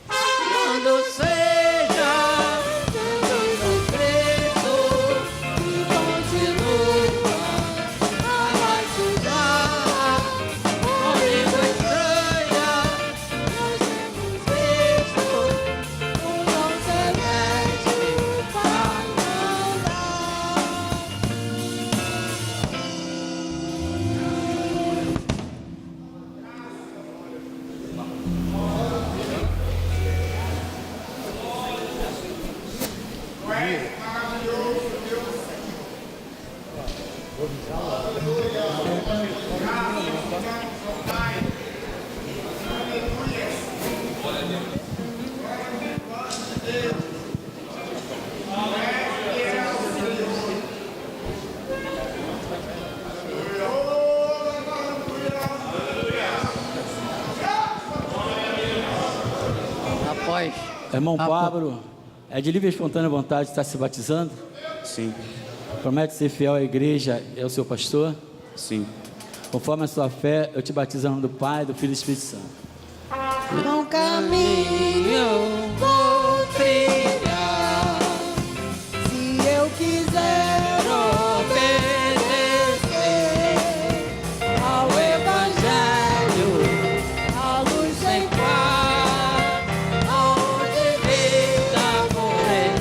[SPEAKER 4] Quando seja Jesus Cristo que continua a batizar, comigo estranha, nós temos visto o dom celeste para após.
[SPEAKER 10] Irmão Pablo, é de livre e espontânea vontade estar se batizando?
[SPEAKER 1] Sim,
[SPEAKER 10] Promete ser fiel à igreja e ao seu pastor?
[SPEAKER 1] sim.
[SPEAKER 10] Conforme a sua fé, eu te batizo em nome do Pai, do Filho e do Espírito Santo.
[SPEAKER 4] Num caminho vou trilhar, se eu quiser obedecer ao Evangelho, a luz sem par, aonde vida morrer.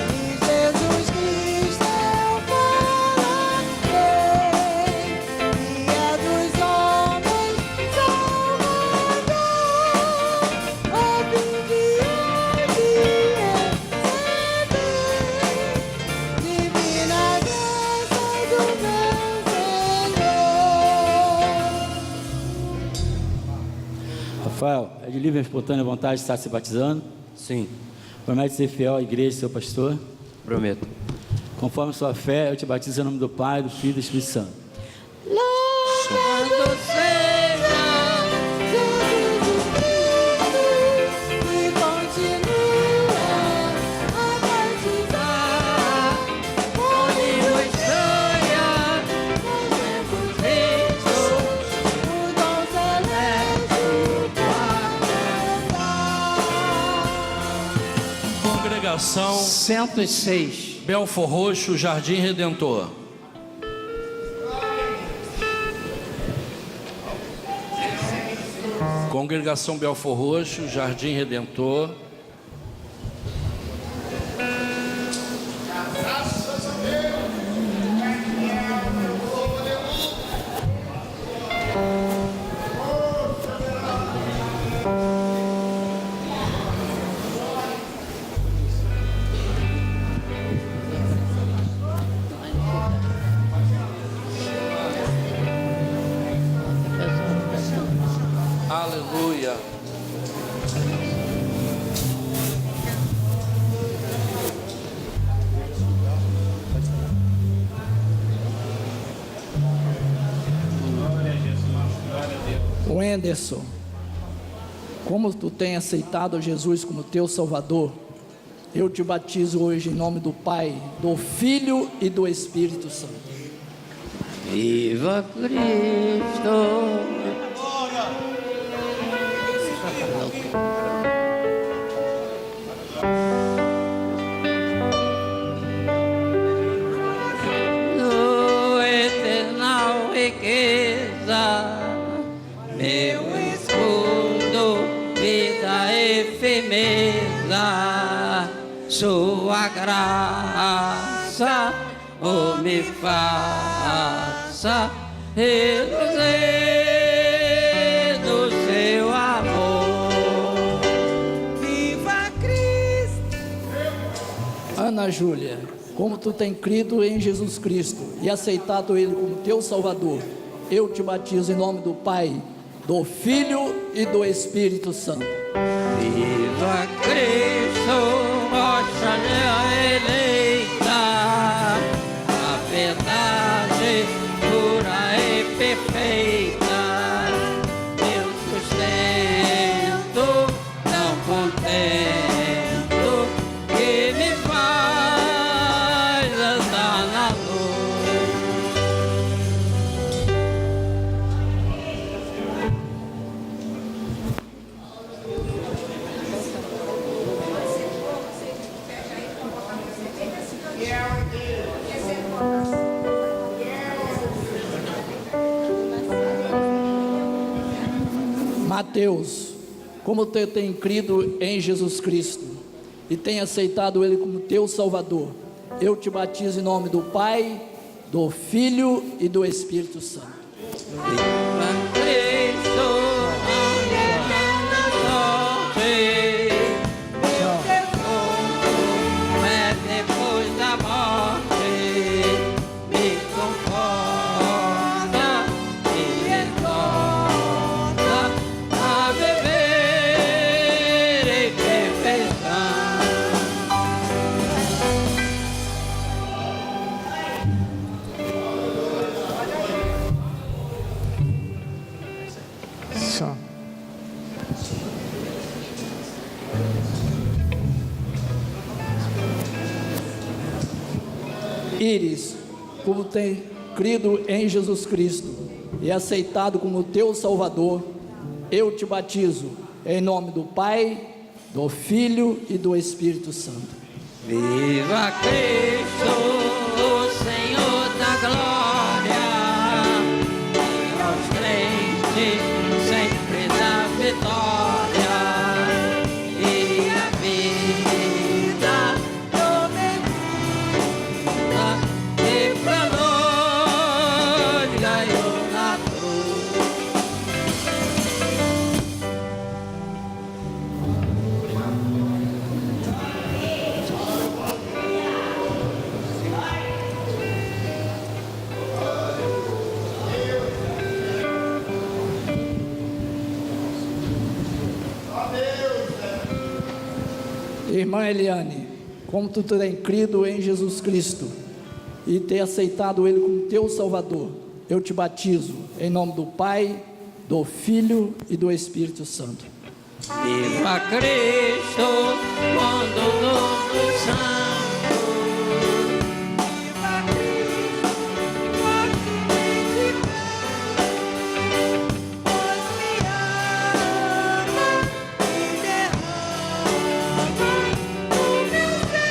[SPEAKER 4] E Jesus Cristo é o paraquê, e é dos homens Salvador, o fim de hoje divina graça do meu Senhor.
[SPEAKER 10] Rafael, é de livre e espontânea vontade estar se batizando?
[SPEAKER 11] Sim,
[SPEAKER 10] Promete ser fiel à igreja e ao seu pastor?
[SPEAKER 11] prometo.
[SPEAKER 10] Conforme a sua fé, eu te batizo em nome do Pai, do Filho e do Espírito Santo.
[SPEAKER 4] Louvado seja Jesus Cristo, que continua a batizar, comigo estranha, nós temos visto o dom celeste para
[SPEAKER 8] Congregação
[SPEAKER 4] 106.
[SPEAKER 8] Belfor Roxo, Jardim Redentor. Congregação Belfor Roxo, Jardim Redentor. Aleluia.
[SPEAKER 2] Wenderson, como tu tem aceitado Jesus como teu Salvador, eu te batizo hoje em nome do Pai, do Filho e do Espírito Santo.
[SPEAKER 4] Viva Cristo! No eternal riqueza, meu escudo, vida e firmeza, sua graça, me faça reluzir do seu amor. Viva Cristo!
[SPEAKER 2] Ana Júlia, como tu tem crido em Jesus Cristo e aceitado Ele como teu Salvador, eu te batizo em nome do Pai, do Filho e do Espírito Santo.
[SPEAKER 4] Viva Cristo, rocha eleita, a verdade pura e perfeita.
[SPEAKER 8] Mateus, como tu tem crido em Jesus Cristo e tem aceitado Ele como teu Salvador, eu te batizo em nome do Pai, do Filho e do Espírito Santo. Íris, como tem crido em Jesus Cristo e aceitado como teu Salvador, eu te batizo em nome do Pai, do Filho e do Espírito Santo.
[SPEAKER 4] Viva Cristo, o Senhor da glória, e aos crentes sempre dá vitória, e a vida e pra nós ganhou na cruz.
[SPEAKER 8] Irmã Eliane, como tu tem crido em Jesus Cristo e tem aceitado Ele como teu Salvador, eu te batizo em nome do Pai, do Filho e do Espírito Santo.
[SPEAKER 4] Viva Cristo, quando novo santo. Viva Cristo, pois me ama e derrama o meu ser.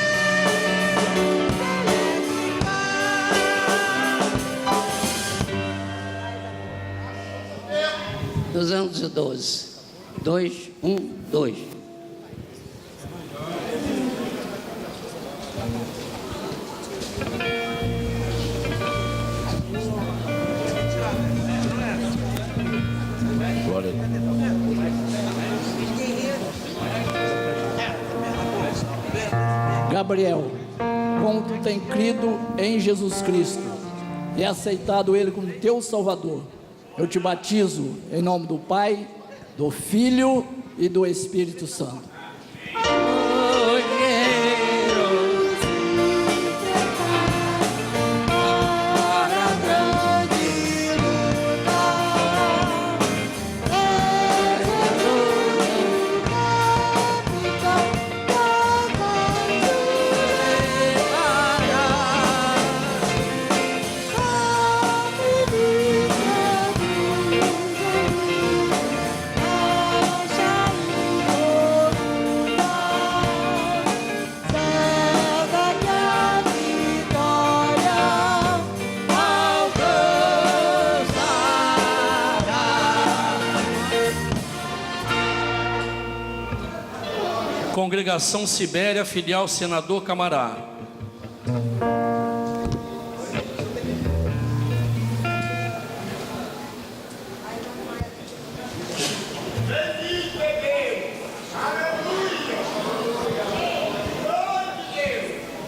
[SPEAKER 4] 212. 2, 1, 2.
[SPEAKER 8] Gabriel, como tu tem crido em Jesus Cristo e aceitado Ele como teu Salvador, eu te batizo em nome do Pai, do Filho e do Espírito Santo. Congregação Sibéria, filial Senador Camará.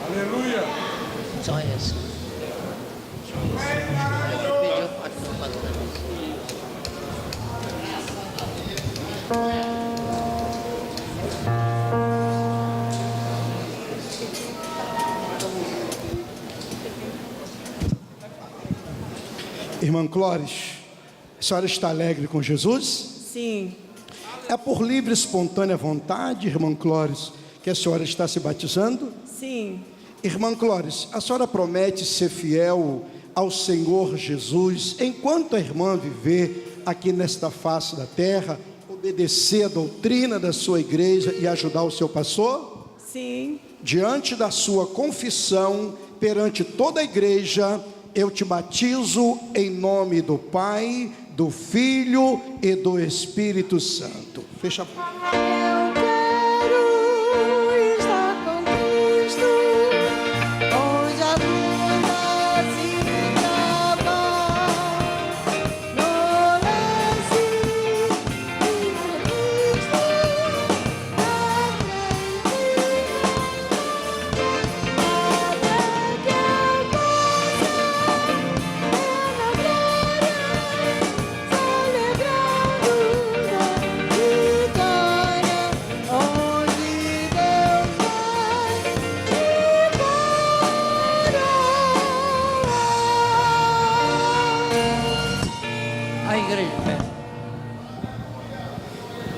[SPEAKER 5] Aleluia.
[SPEAKER 4] Só essa.
[SPEAKER 9] Irmã Clóris, a senhora está alegre com Jesus?
[SPEAKER 11] Sim.
[SPEAKER 9] É por livre e espontânea vontade, irmã Clóris, que a senhora está se batizando?
[SPEAKER 11] Sim.
[SPEAKER 9] Irmã Clóris, a senhora promete ser fiel ao Senhor Jesus enquanto a irmã viver aqui nesta face da terra, obedecer a doutrina da sua igreja e ajudar o seu pastor?
[SPEAKER 11] Sim.
[SPEAKER 9] Diante da sua confissão perante toda a igreja, eu te batizo em nome do Pai, do Filho e do Espírito Santo. Fecha a porta.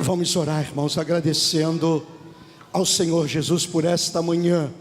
[SPEAKER 9] Vamos orar, irmãos, agradecendo ao Senhor Jesus por esta manhã.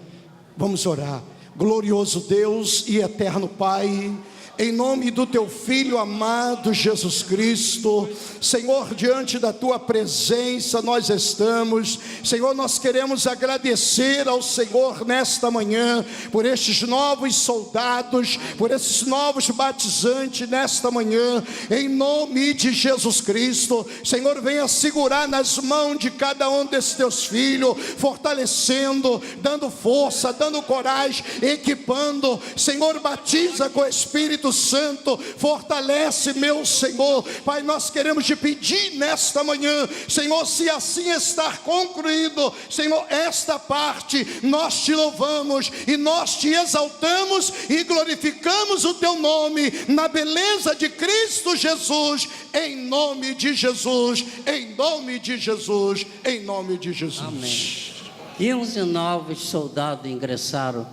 [SPEAKER 9] Vamos orar. Glorioso Deus e eterno Pai, em nome do Teu Filho amado Jesus Cristo, Senhor, diante da Tua presença nós estamos. Senhor, nós queremos agradecer ao Senhor nesta manhã, por estes novos soldados, por esses novos batizantes nesta manhã, em nome de Jesus Cristo. Senhor, venha segurar nas mãos de cada um desses Teus filhos, fortalecendo, dando força, dando coragem, equipando. Senhor, batiza com o Espírito Santo, fortalece, meu Senhor. Pai, nós queremos te pedir nesta manhã, Senhor, se assim estar concluído, Senhor, esta parte, nós te louvamos e nós te exaltamos e glorificamos o teu nome, na beleza de Cristo Jesus, em nome de Jesus, em nome de Jesus, em nome de Jesus.
[SPEAKER 4] Amém. 15 novos soldados ingressaram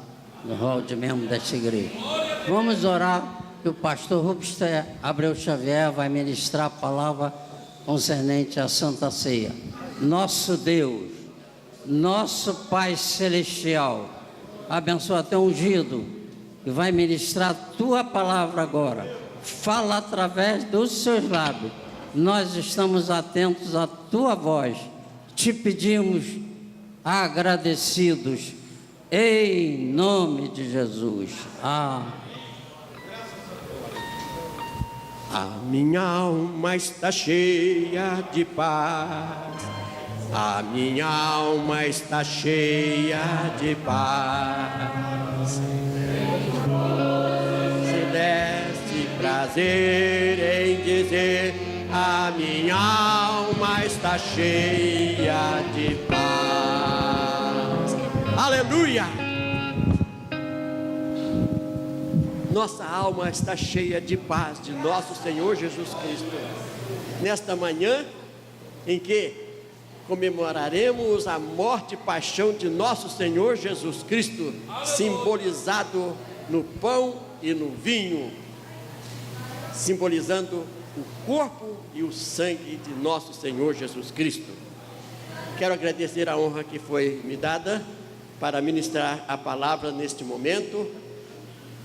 [SPEAKER 4] no hall de membros desta igreja. Vamos orar, que o pastor Rubens Abreu Xavier vai ministrar a palavra concernente à Santa Ceia. Nosso Deus, nosso Pai Celestial, abençoa até ungido, que vai ministrar a Tua palavra agora. Fala através dos seus lábios. Nós estamos atentos à Tua voz. Te pedimos agradecidos, em nome de Jesus.
[SPEAKER 2] A minha alma está cheia de paz, a minha alma está cheia de paz. Se deste prazer em dizer, a minha alma está cheia de paz. Aleluia! Nossa alma está cheia de paz de nosso Senhor Jesus Cristo. Nesta manhã em que comemoraremos a morte e paixão de nosso Senhor Jesus Cristo, simbolizado no pão e no vinho, simbolizando o corpo e o sangue de nosso Senhor Jesus Cristo. Quero agradecer a honra que foi me dada para ministrar a palavra neste momento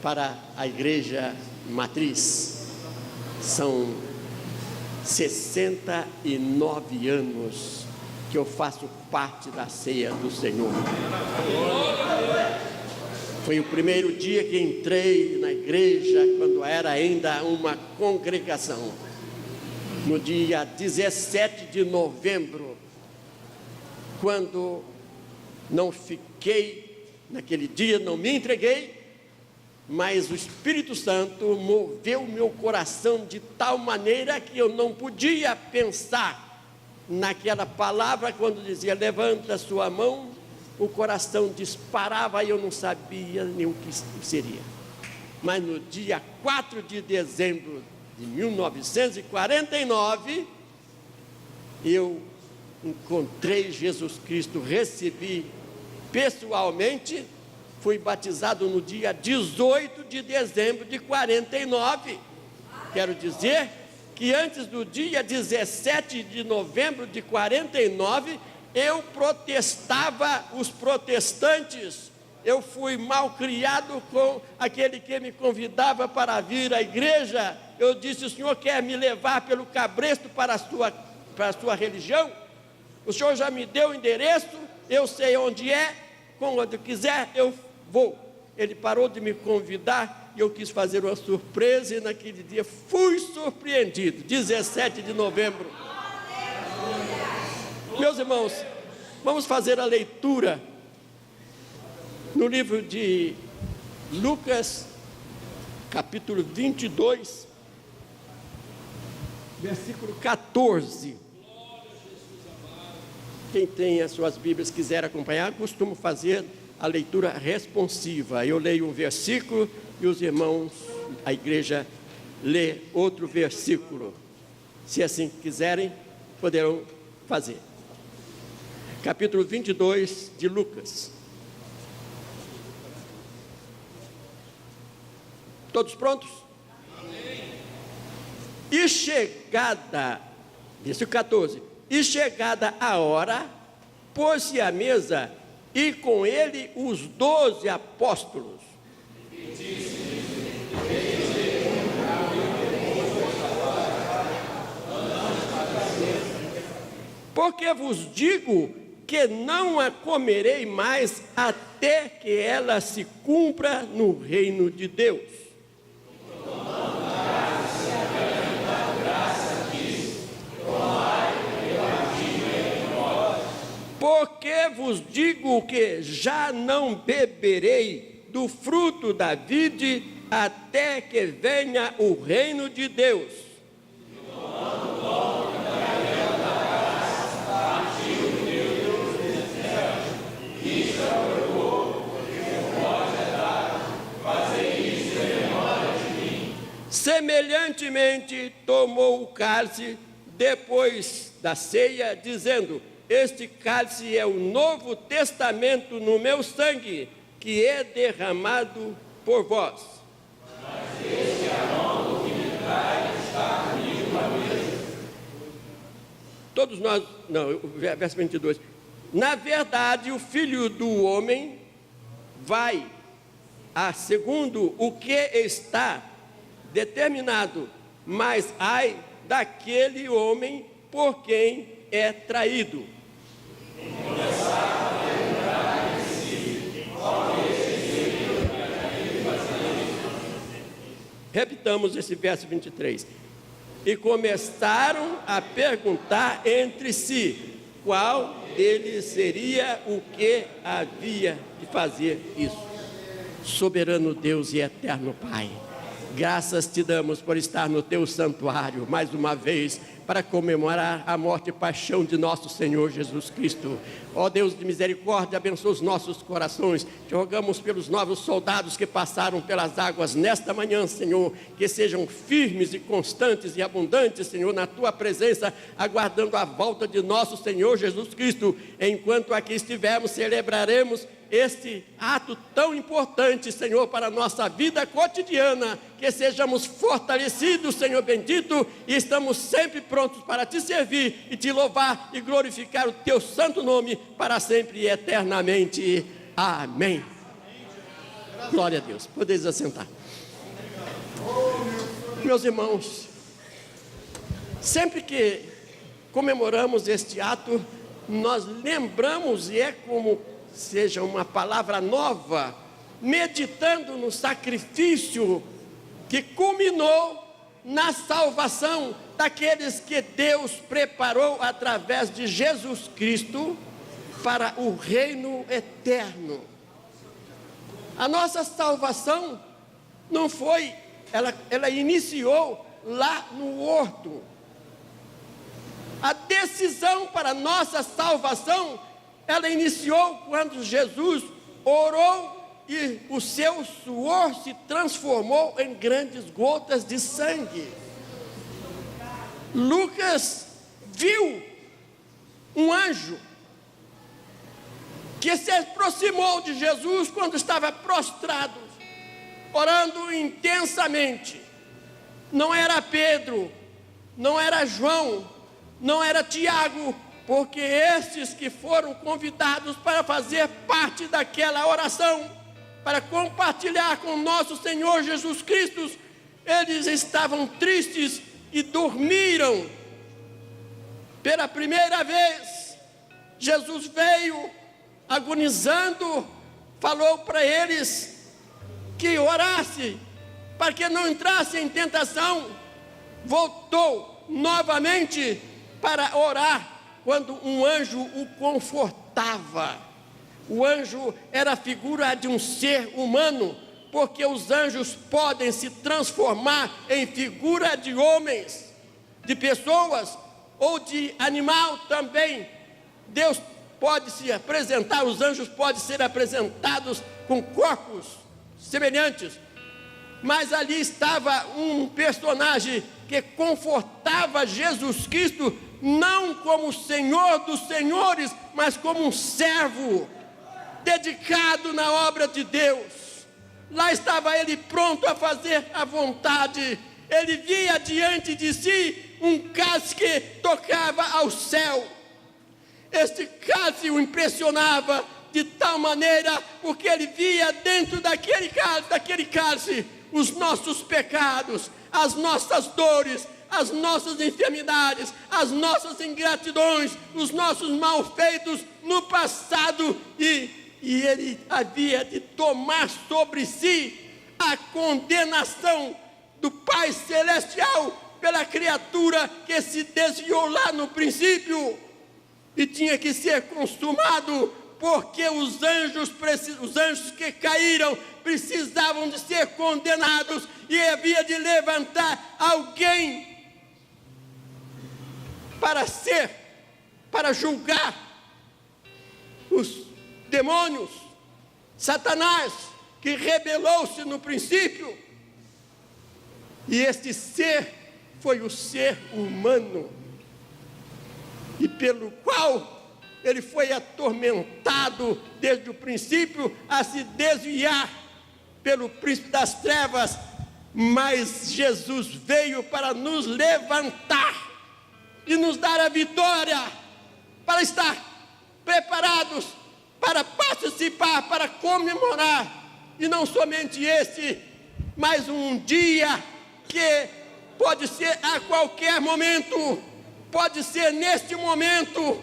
[SPEAKER 2] para a igreja matriz. São 69 anos que eu faço parte da ceia do Senhor. Foi o primeiro dia que entrei na igreja, quando era ainda uma congregação. No dia 17 de novembro, quando não fiquei, naquele dia não me entreguei, mas o Espírito Santo moveu meu coração de tal maneira que eu não podia pensar naquela palavra. Quando dizia levanta sua mão, o coração disparava e eu não sabia nem o que seria. Mas no dia 4 de dezembro de 1949, eu encontrei Jesus Cristo, recebi pessoalmente. Fui batizado no dia 18 de dezembro de 49. Quero dizer que antes do dia 17 de novembro de 49, eu protestava os protestantes. Eu fui mal criado com aquele que me convidava para vir à igreja. Eu disse: o senhor quer me levar pelo cabresto para a sua religião? O senhor já me deu o endereço, eu sei onde é, quando quiser eu vou. ele parou de me convidar e eu quis fazer uma surpresa, e naquele dia fui surpreendido, 17 de novembro. Meus irmãos, vamos fazer a leitura no livro de Lucas, capítulo 22, versículo 14. Quem tem as suas Bíblias quiser acompanhar, costumo fazer a leitura responsiva. Eu leio um versículo e os irmãos, a igreja, lê outro versículo. Se assim quiserem, poderão fazer. Capítulo 22 de Lucas. Todos prontos? Amém. E chegada, versículo 14, e chegada a hora, pôs-se à mesa, e com ele os 12 apóstolos. Porque vos digo que não a comerei mais até que ela se cumpra no reino de Deus. Porque vos digo que já não beberei do fruto da vide até que venha o reino de Deus. Semelhantemente tomou o cálice depois da ceia, dizendo: este cálice é o novo testamento no meu sangue, que é derramado por vós. Mas este aroma que me traz está comigo na mesa. Todos nós, não, verso 22. Na verdade, o Filho do Homem vai segundo o que está determinado, mas ai daquele homem por quem é traído. Repitamos esse verso 23. E começaram a perguntar entre si qual deles seria o que havia de fazer isso. Soberano Deus e eterno Pai, graças te damos por estar no teu santuário mais uma vez, para comemorar a morte e paixão de nosso Senhor Jesus Cristo. Ó Deus de misericórdia, abençoa os nossos corações. Te rogamos pelos novos soldados que passaram pelas águas nesta manhã, Senhor, que sejam firmes e constantes e abundantes, Senhor, na tua presença, aguardando a volta de nosso Senhor Jesus Cristo. Enquanto aqui estivermos, celebraremos este ato tão importante, Senhor, para a nossa vida cotidiana, que sejamos fortalecidos, Senhor bendito, e estamos sempre prontos para te servir e te louvar e glorificar o teu santo nome para sempre e eternamente. Amém. Glória a Deus. Podeis assentar. Meus irmãos, sempre que comemoramos este ato, nós lembramos, e é como seja uma palavra nova, meditando no sacrifício que culminou na salvação daqueles que Deus preparou através de Jesus Cristo para o reino eterno. A nossa salvação não foi, ela iniciou lá no horto. A decisão para a nossa salvação, ela iniciou quando Jesus orou e o seu suor se transformou em grandes gotas de sangue. Lucas viu um anjo que se aproximou de Jesus quando estava prostrado, orando intensamente. Não era Pedro, não era João, não era Tiago, porque estes que foram convidados para fazer parte daquela oração, para compartilhar com nosso Senhor Jesus Cristo, eles estavam tristes e dormiram. Pela primeira vez, Jesus veio agonizando, falou para eles que orasse para que não entrasse em tentação, voltou novamente para orar, quando um anjo o confortava. O anjo era a figura de um ser humano, porque os anjos podem se transformar em figura de homens, de pessoas ou de animal também. Deus pode se apresentar, os anjos podem ser apresentados com corpos semelhantes, mas ali estava um personagem que confortava Jesus Cristo, não como Senhor dos senhores, mas como um servo dedicado na obra de Deus. Lá estava ele pronto a fazer a vontade. Ele via diante de si um cálice que tocava ao céu. Este cálice o impressionava de tal maneira, porque ele via dentro daquele cálice os nossos pecados, as nossas dores, as nossas enfermidades, as nossas ingratidões, os nossos malfeitos no passado, e ele havia de tomar sobre si a condenação do Pai Celestial pela criatura que se desviou lá no princípio, e tinha que ser consumado, porque os anjos que caíram precisavam de ser condenados, e havia de levantar alguém para julgar os demônios, Satanás, que rebelou-se no princípio. E este ser foi o ser humano, e pelo qual ele foi atormentado desde o princípio a se desviar pelo príncipe das trevas. Mas Jesus veio para nos levantar e nos dar a vitória, para estar preparados para participar, para comemorar, e não somente esse, mas um dia que pode ser a qualquer momento, pode ser neste momento,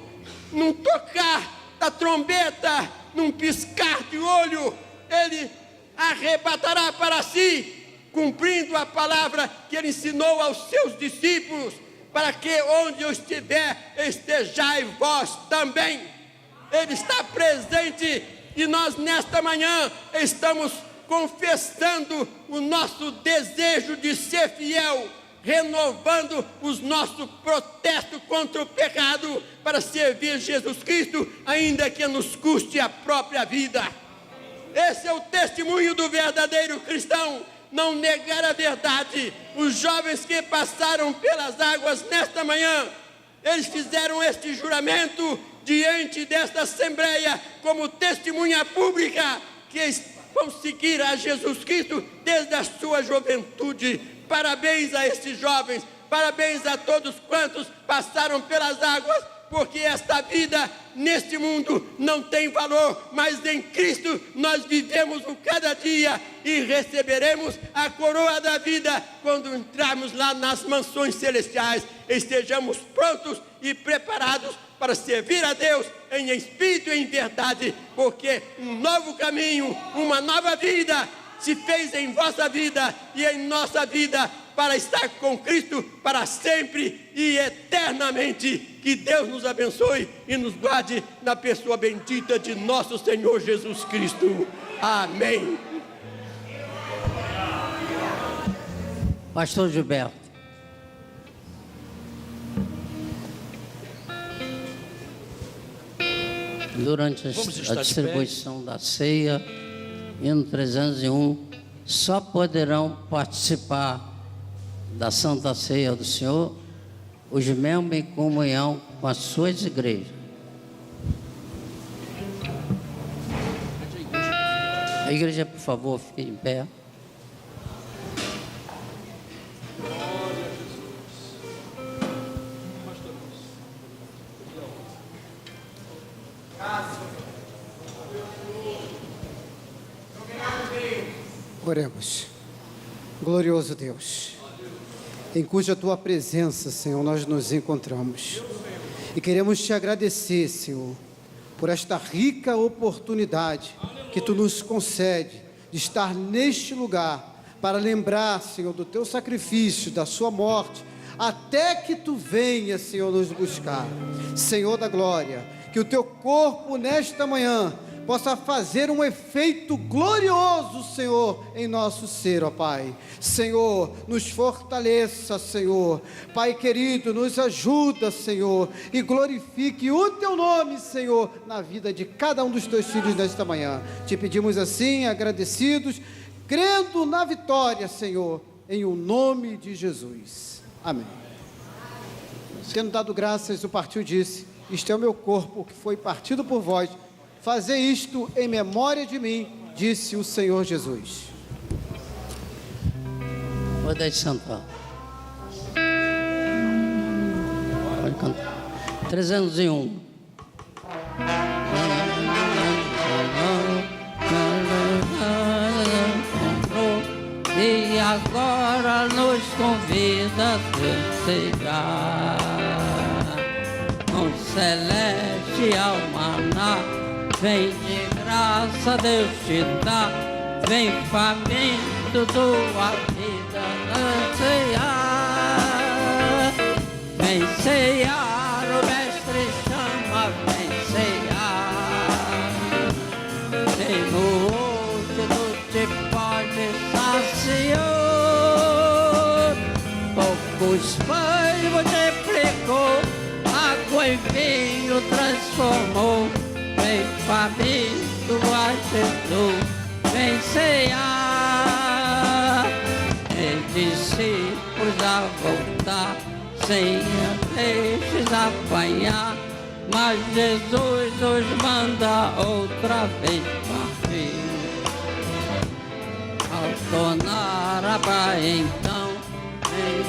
[SPEAKER 2] num tocar da trombeta, num piscar de olho, ele arrebatará para si, cumprindo a palavra que ele ensinou aos seus discípulos, para que onde eu estiver, estejai vós também. Ele está presente, e nós nesta manhã estamos confessando o nosso desejo de ser fiel, renovando os nossos protestos contra o pecado, para servir Jesus Cristo, ainda que nos custe a própria vida. Esse é o testemunho do verdadeiro cristão, não negar a verdade. Os jovens que passaram pelas águas nesta manhã, eles fizeram este juramento diante desta assembleia, como testemunha pública, que vão seguir a Jesus Cristo desde a sua juventude. Parabéns a esses jovens, parabéns a todos quantos passaram pelas águas, porque esta vida neste mundo não tem valor, mas em Cristo nós vivemos o cada dia e receberemos a coroa da vida quando entrarmos lá nas mansões celestiais. Estejamos prontos e preparados para servir a Deus em espírito e em verdade, porque um novo caminho, uma nova vida se fez em vossa vida e em nossa vida, para estar com Cristo para sempre e eternamente. Que Deus nos abençoe e nos guarde na pessoa bendita de nosso Senhor Jesus Cristo. Amém.
[SPEAKER 4] Pastor Gilberto. Durante a distribuição da ceia, hino 301, só poderão participar da Santa Ceia do Senhor os membros em comunhão com as suas igrejas. A igreja, por favor, fique em pé.
[SPEAKER 6] Oremos. Glorioso Deus, em cuja Tua presença, Senhor, nós nos encontramos. E queremos Te agradecer, Senhor, por esta rica oportunidade que Tu nos concede de estar neste lugar para lembrar, Senhor, do teu sacrifício, da sua morte, até que tu venhas, Senhor, nos buscar. Senhor da glória, que o teu corpo nesta manhã possa fazer um efeito glorioso, Senhor, em nosso ser, ó Pai. Senhor, nos fortaleça, Senhor. Pai querido, nos ajuda, Senhor, e glorifique o teu nome, Senhor, na vida de cada um dos teus filhos nesta manhã. Te pedimos assim, agradecidos, crendo na vitória, Senhor, em o nome de Jesus. Amém. Tendo dado graças, o partiu disse: isto é o meu corpo que foi partido por vós. Fazer isto em memória de mim, disse o Senhor Jesus.
[SPEAKER 4] Pode sentar. Pode cantar. 301. E agora nos convida a festejar com celestial maná. Vem de graça, Deus te dá. Vem faminto, tua vida ansiar. Vem ceiar, o mestre chama, vem ceiar. Tem no hoje tu te pode saciar. Poucos pães multiplicou, água em vinho transformou. Vem faminto a Jesus, vem cear. Em discípulos a voltar, sem peixes apanhar, mas Jesus nos manda outra vez partir. Ao tornar a praia então, vem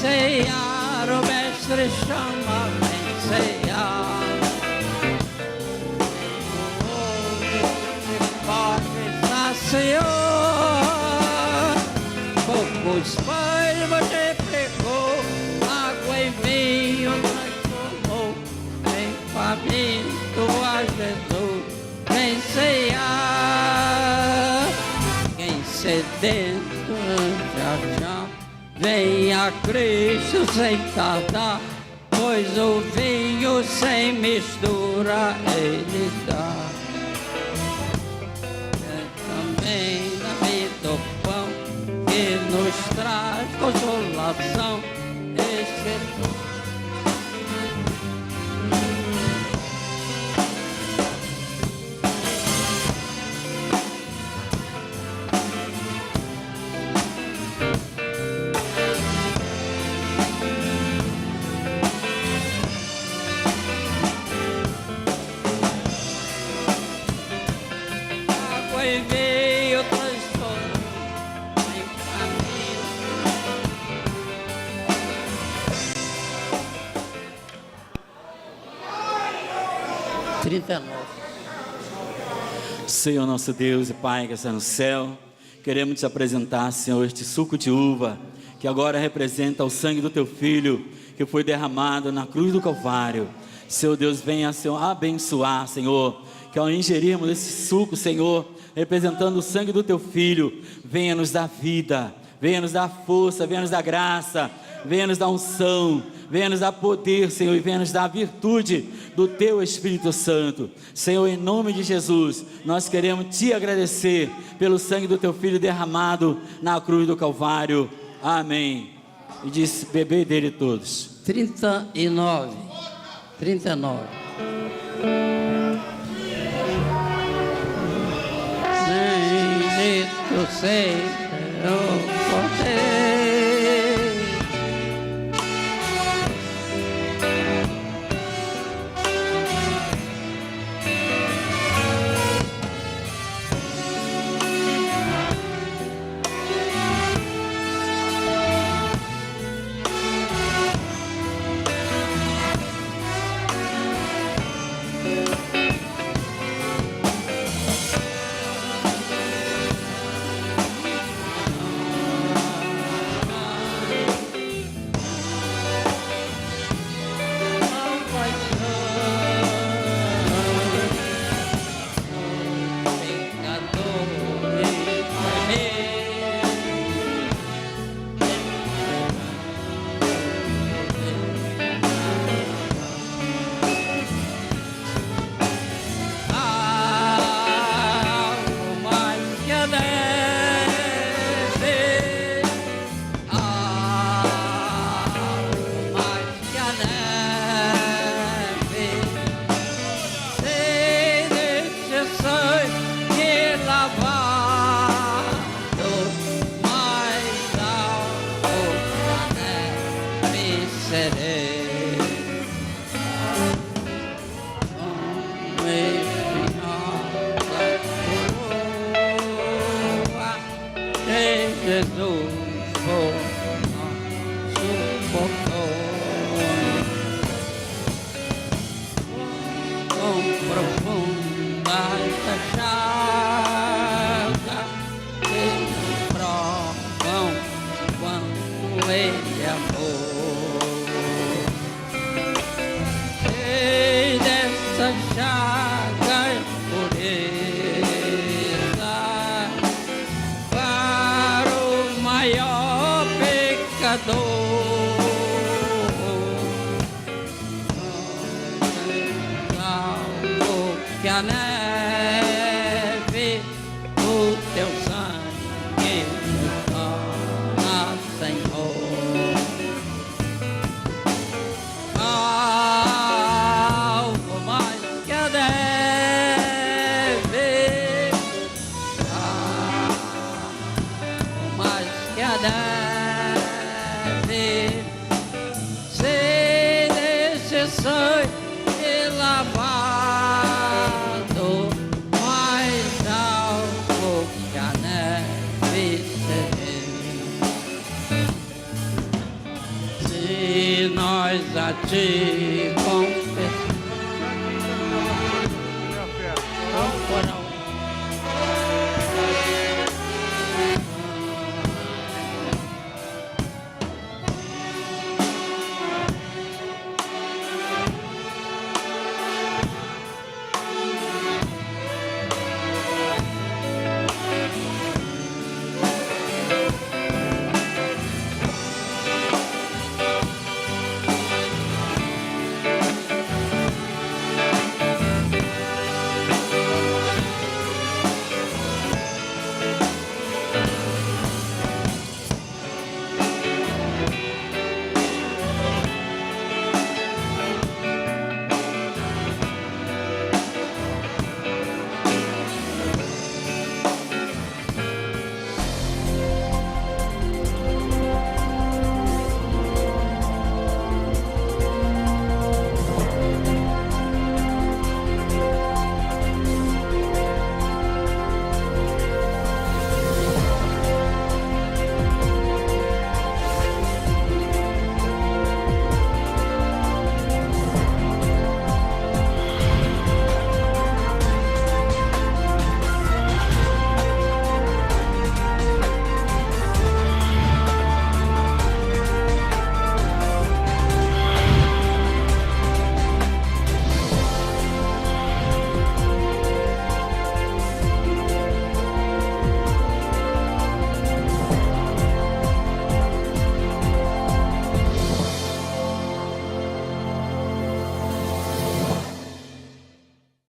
[SPEAKER 4] ceiar, o mestre chama, vem ceiar. Hoje pode saciar. Poucos pães multiplicou, água em vinho transformou. Vem faminto a Jesus, vem ceiar. Quem sedento já vem a Cristo sem tardar, pois o vinho sem mistura Ele dá. É também na vida o pão que nos traz consolação. Esse veio transformou em família. 39.
[SPEAKER 10] Senhor nosso Deus e Pai que está no céu, queremos te apresentar, Senhor, este suco de uva, que agora representa o sangue do teu Filho, que foi derramado na cruz do Calvário. Senhor Deus, venha, Senhor, abençoar, Senhor, que ao ingerirmos esse suco, Senhor, representando o sangue do teu Filho, venha nos dar vida, venha nos dar força, venha nos dar graça, venha nos dar unção, venha nos dar poder, Senhor, e venha nos dar a virtude do teu Espírito Santo. Senhor, em nome de Jesus, nós queremos te agradecer pelo sangue do teu Filho derramado na cruz do Calvário. Amém. E diz: beber dele todos.
[SPEAKER 4] 39. Bendito seja o poder. profunda esta chaga, eles provam quando ele amou. Sei dessa chaga pureza para o maior pecador. Que a neve do teu sangue nos torna, Senhor, algo mais que a neve, algo mais que a neve, sem desse sangue lavar. Nós a ti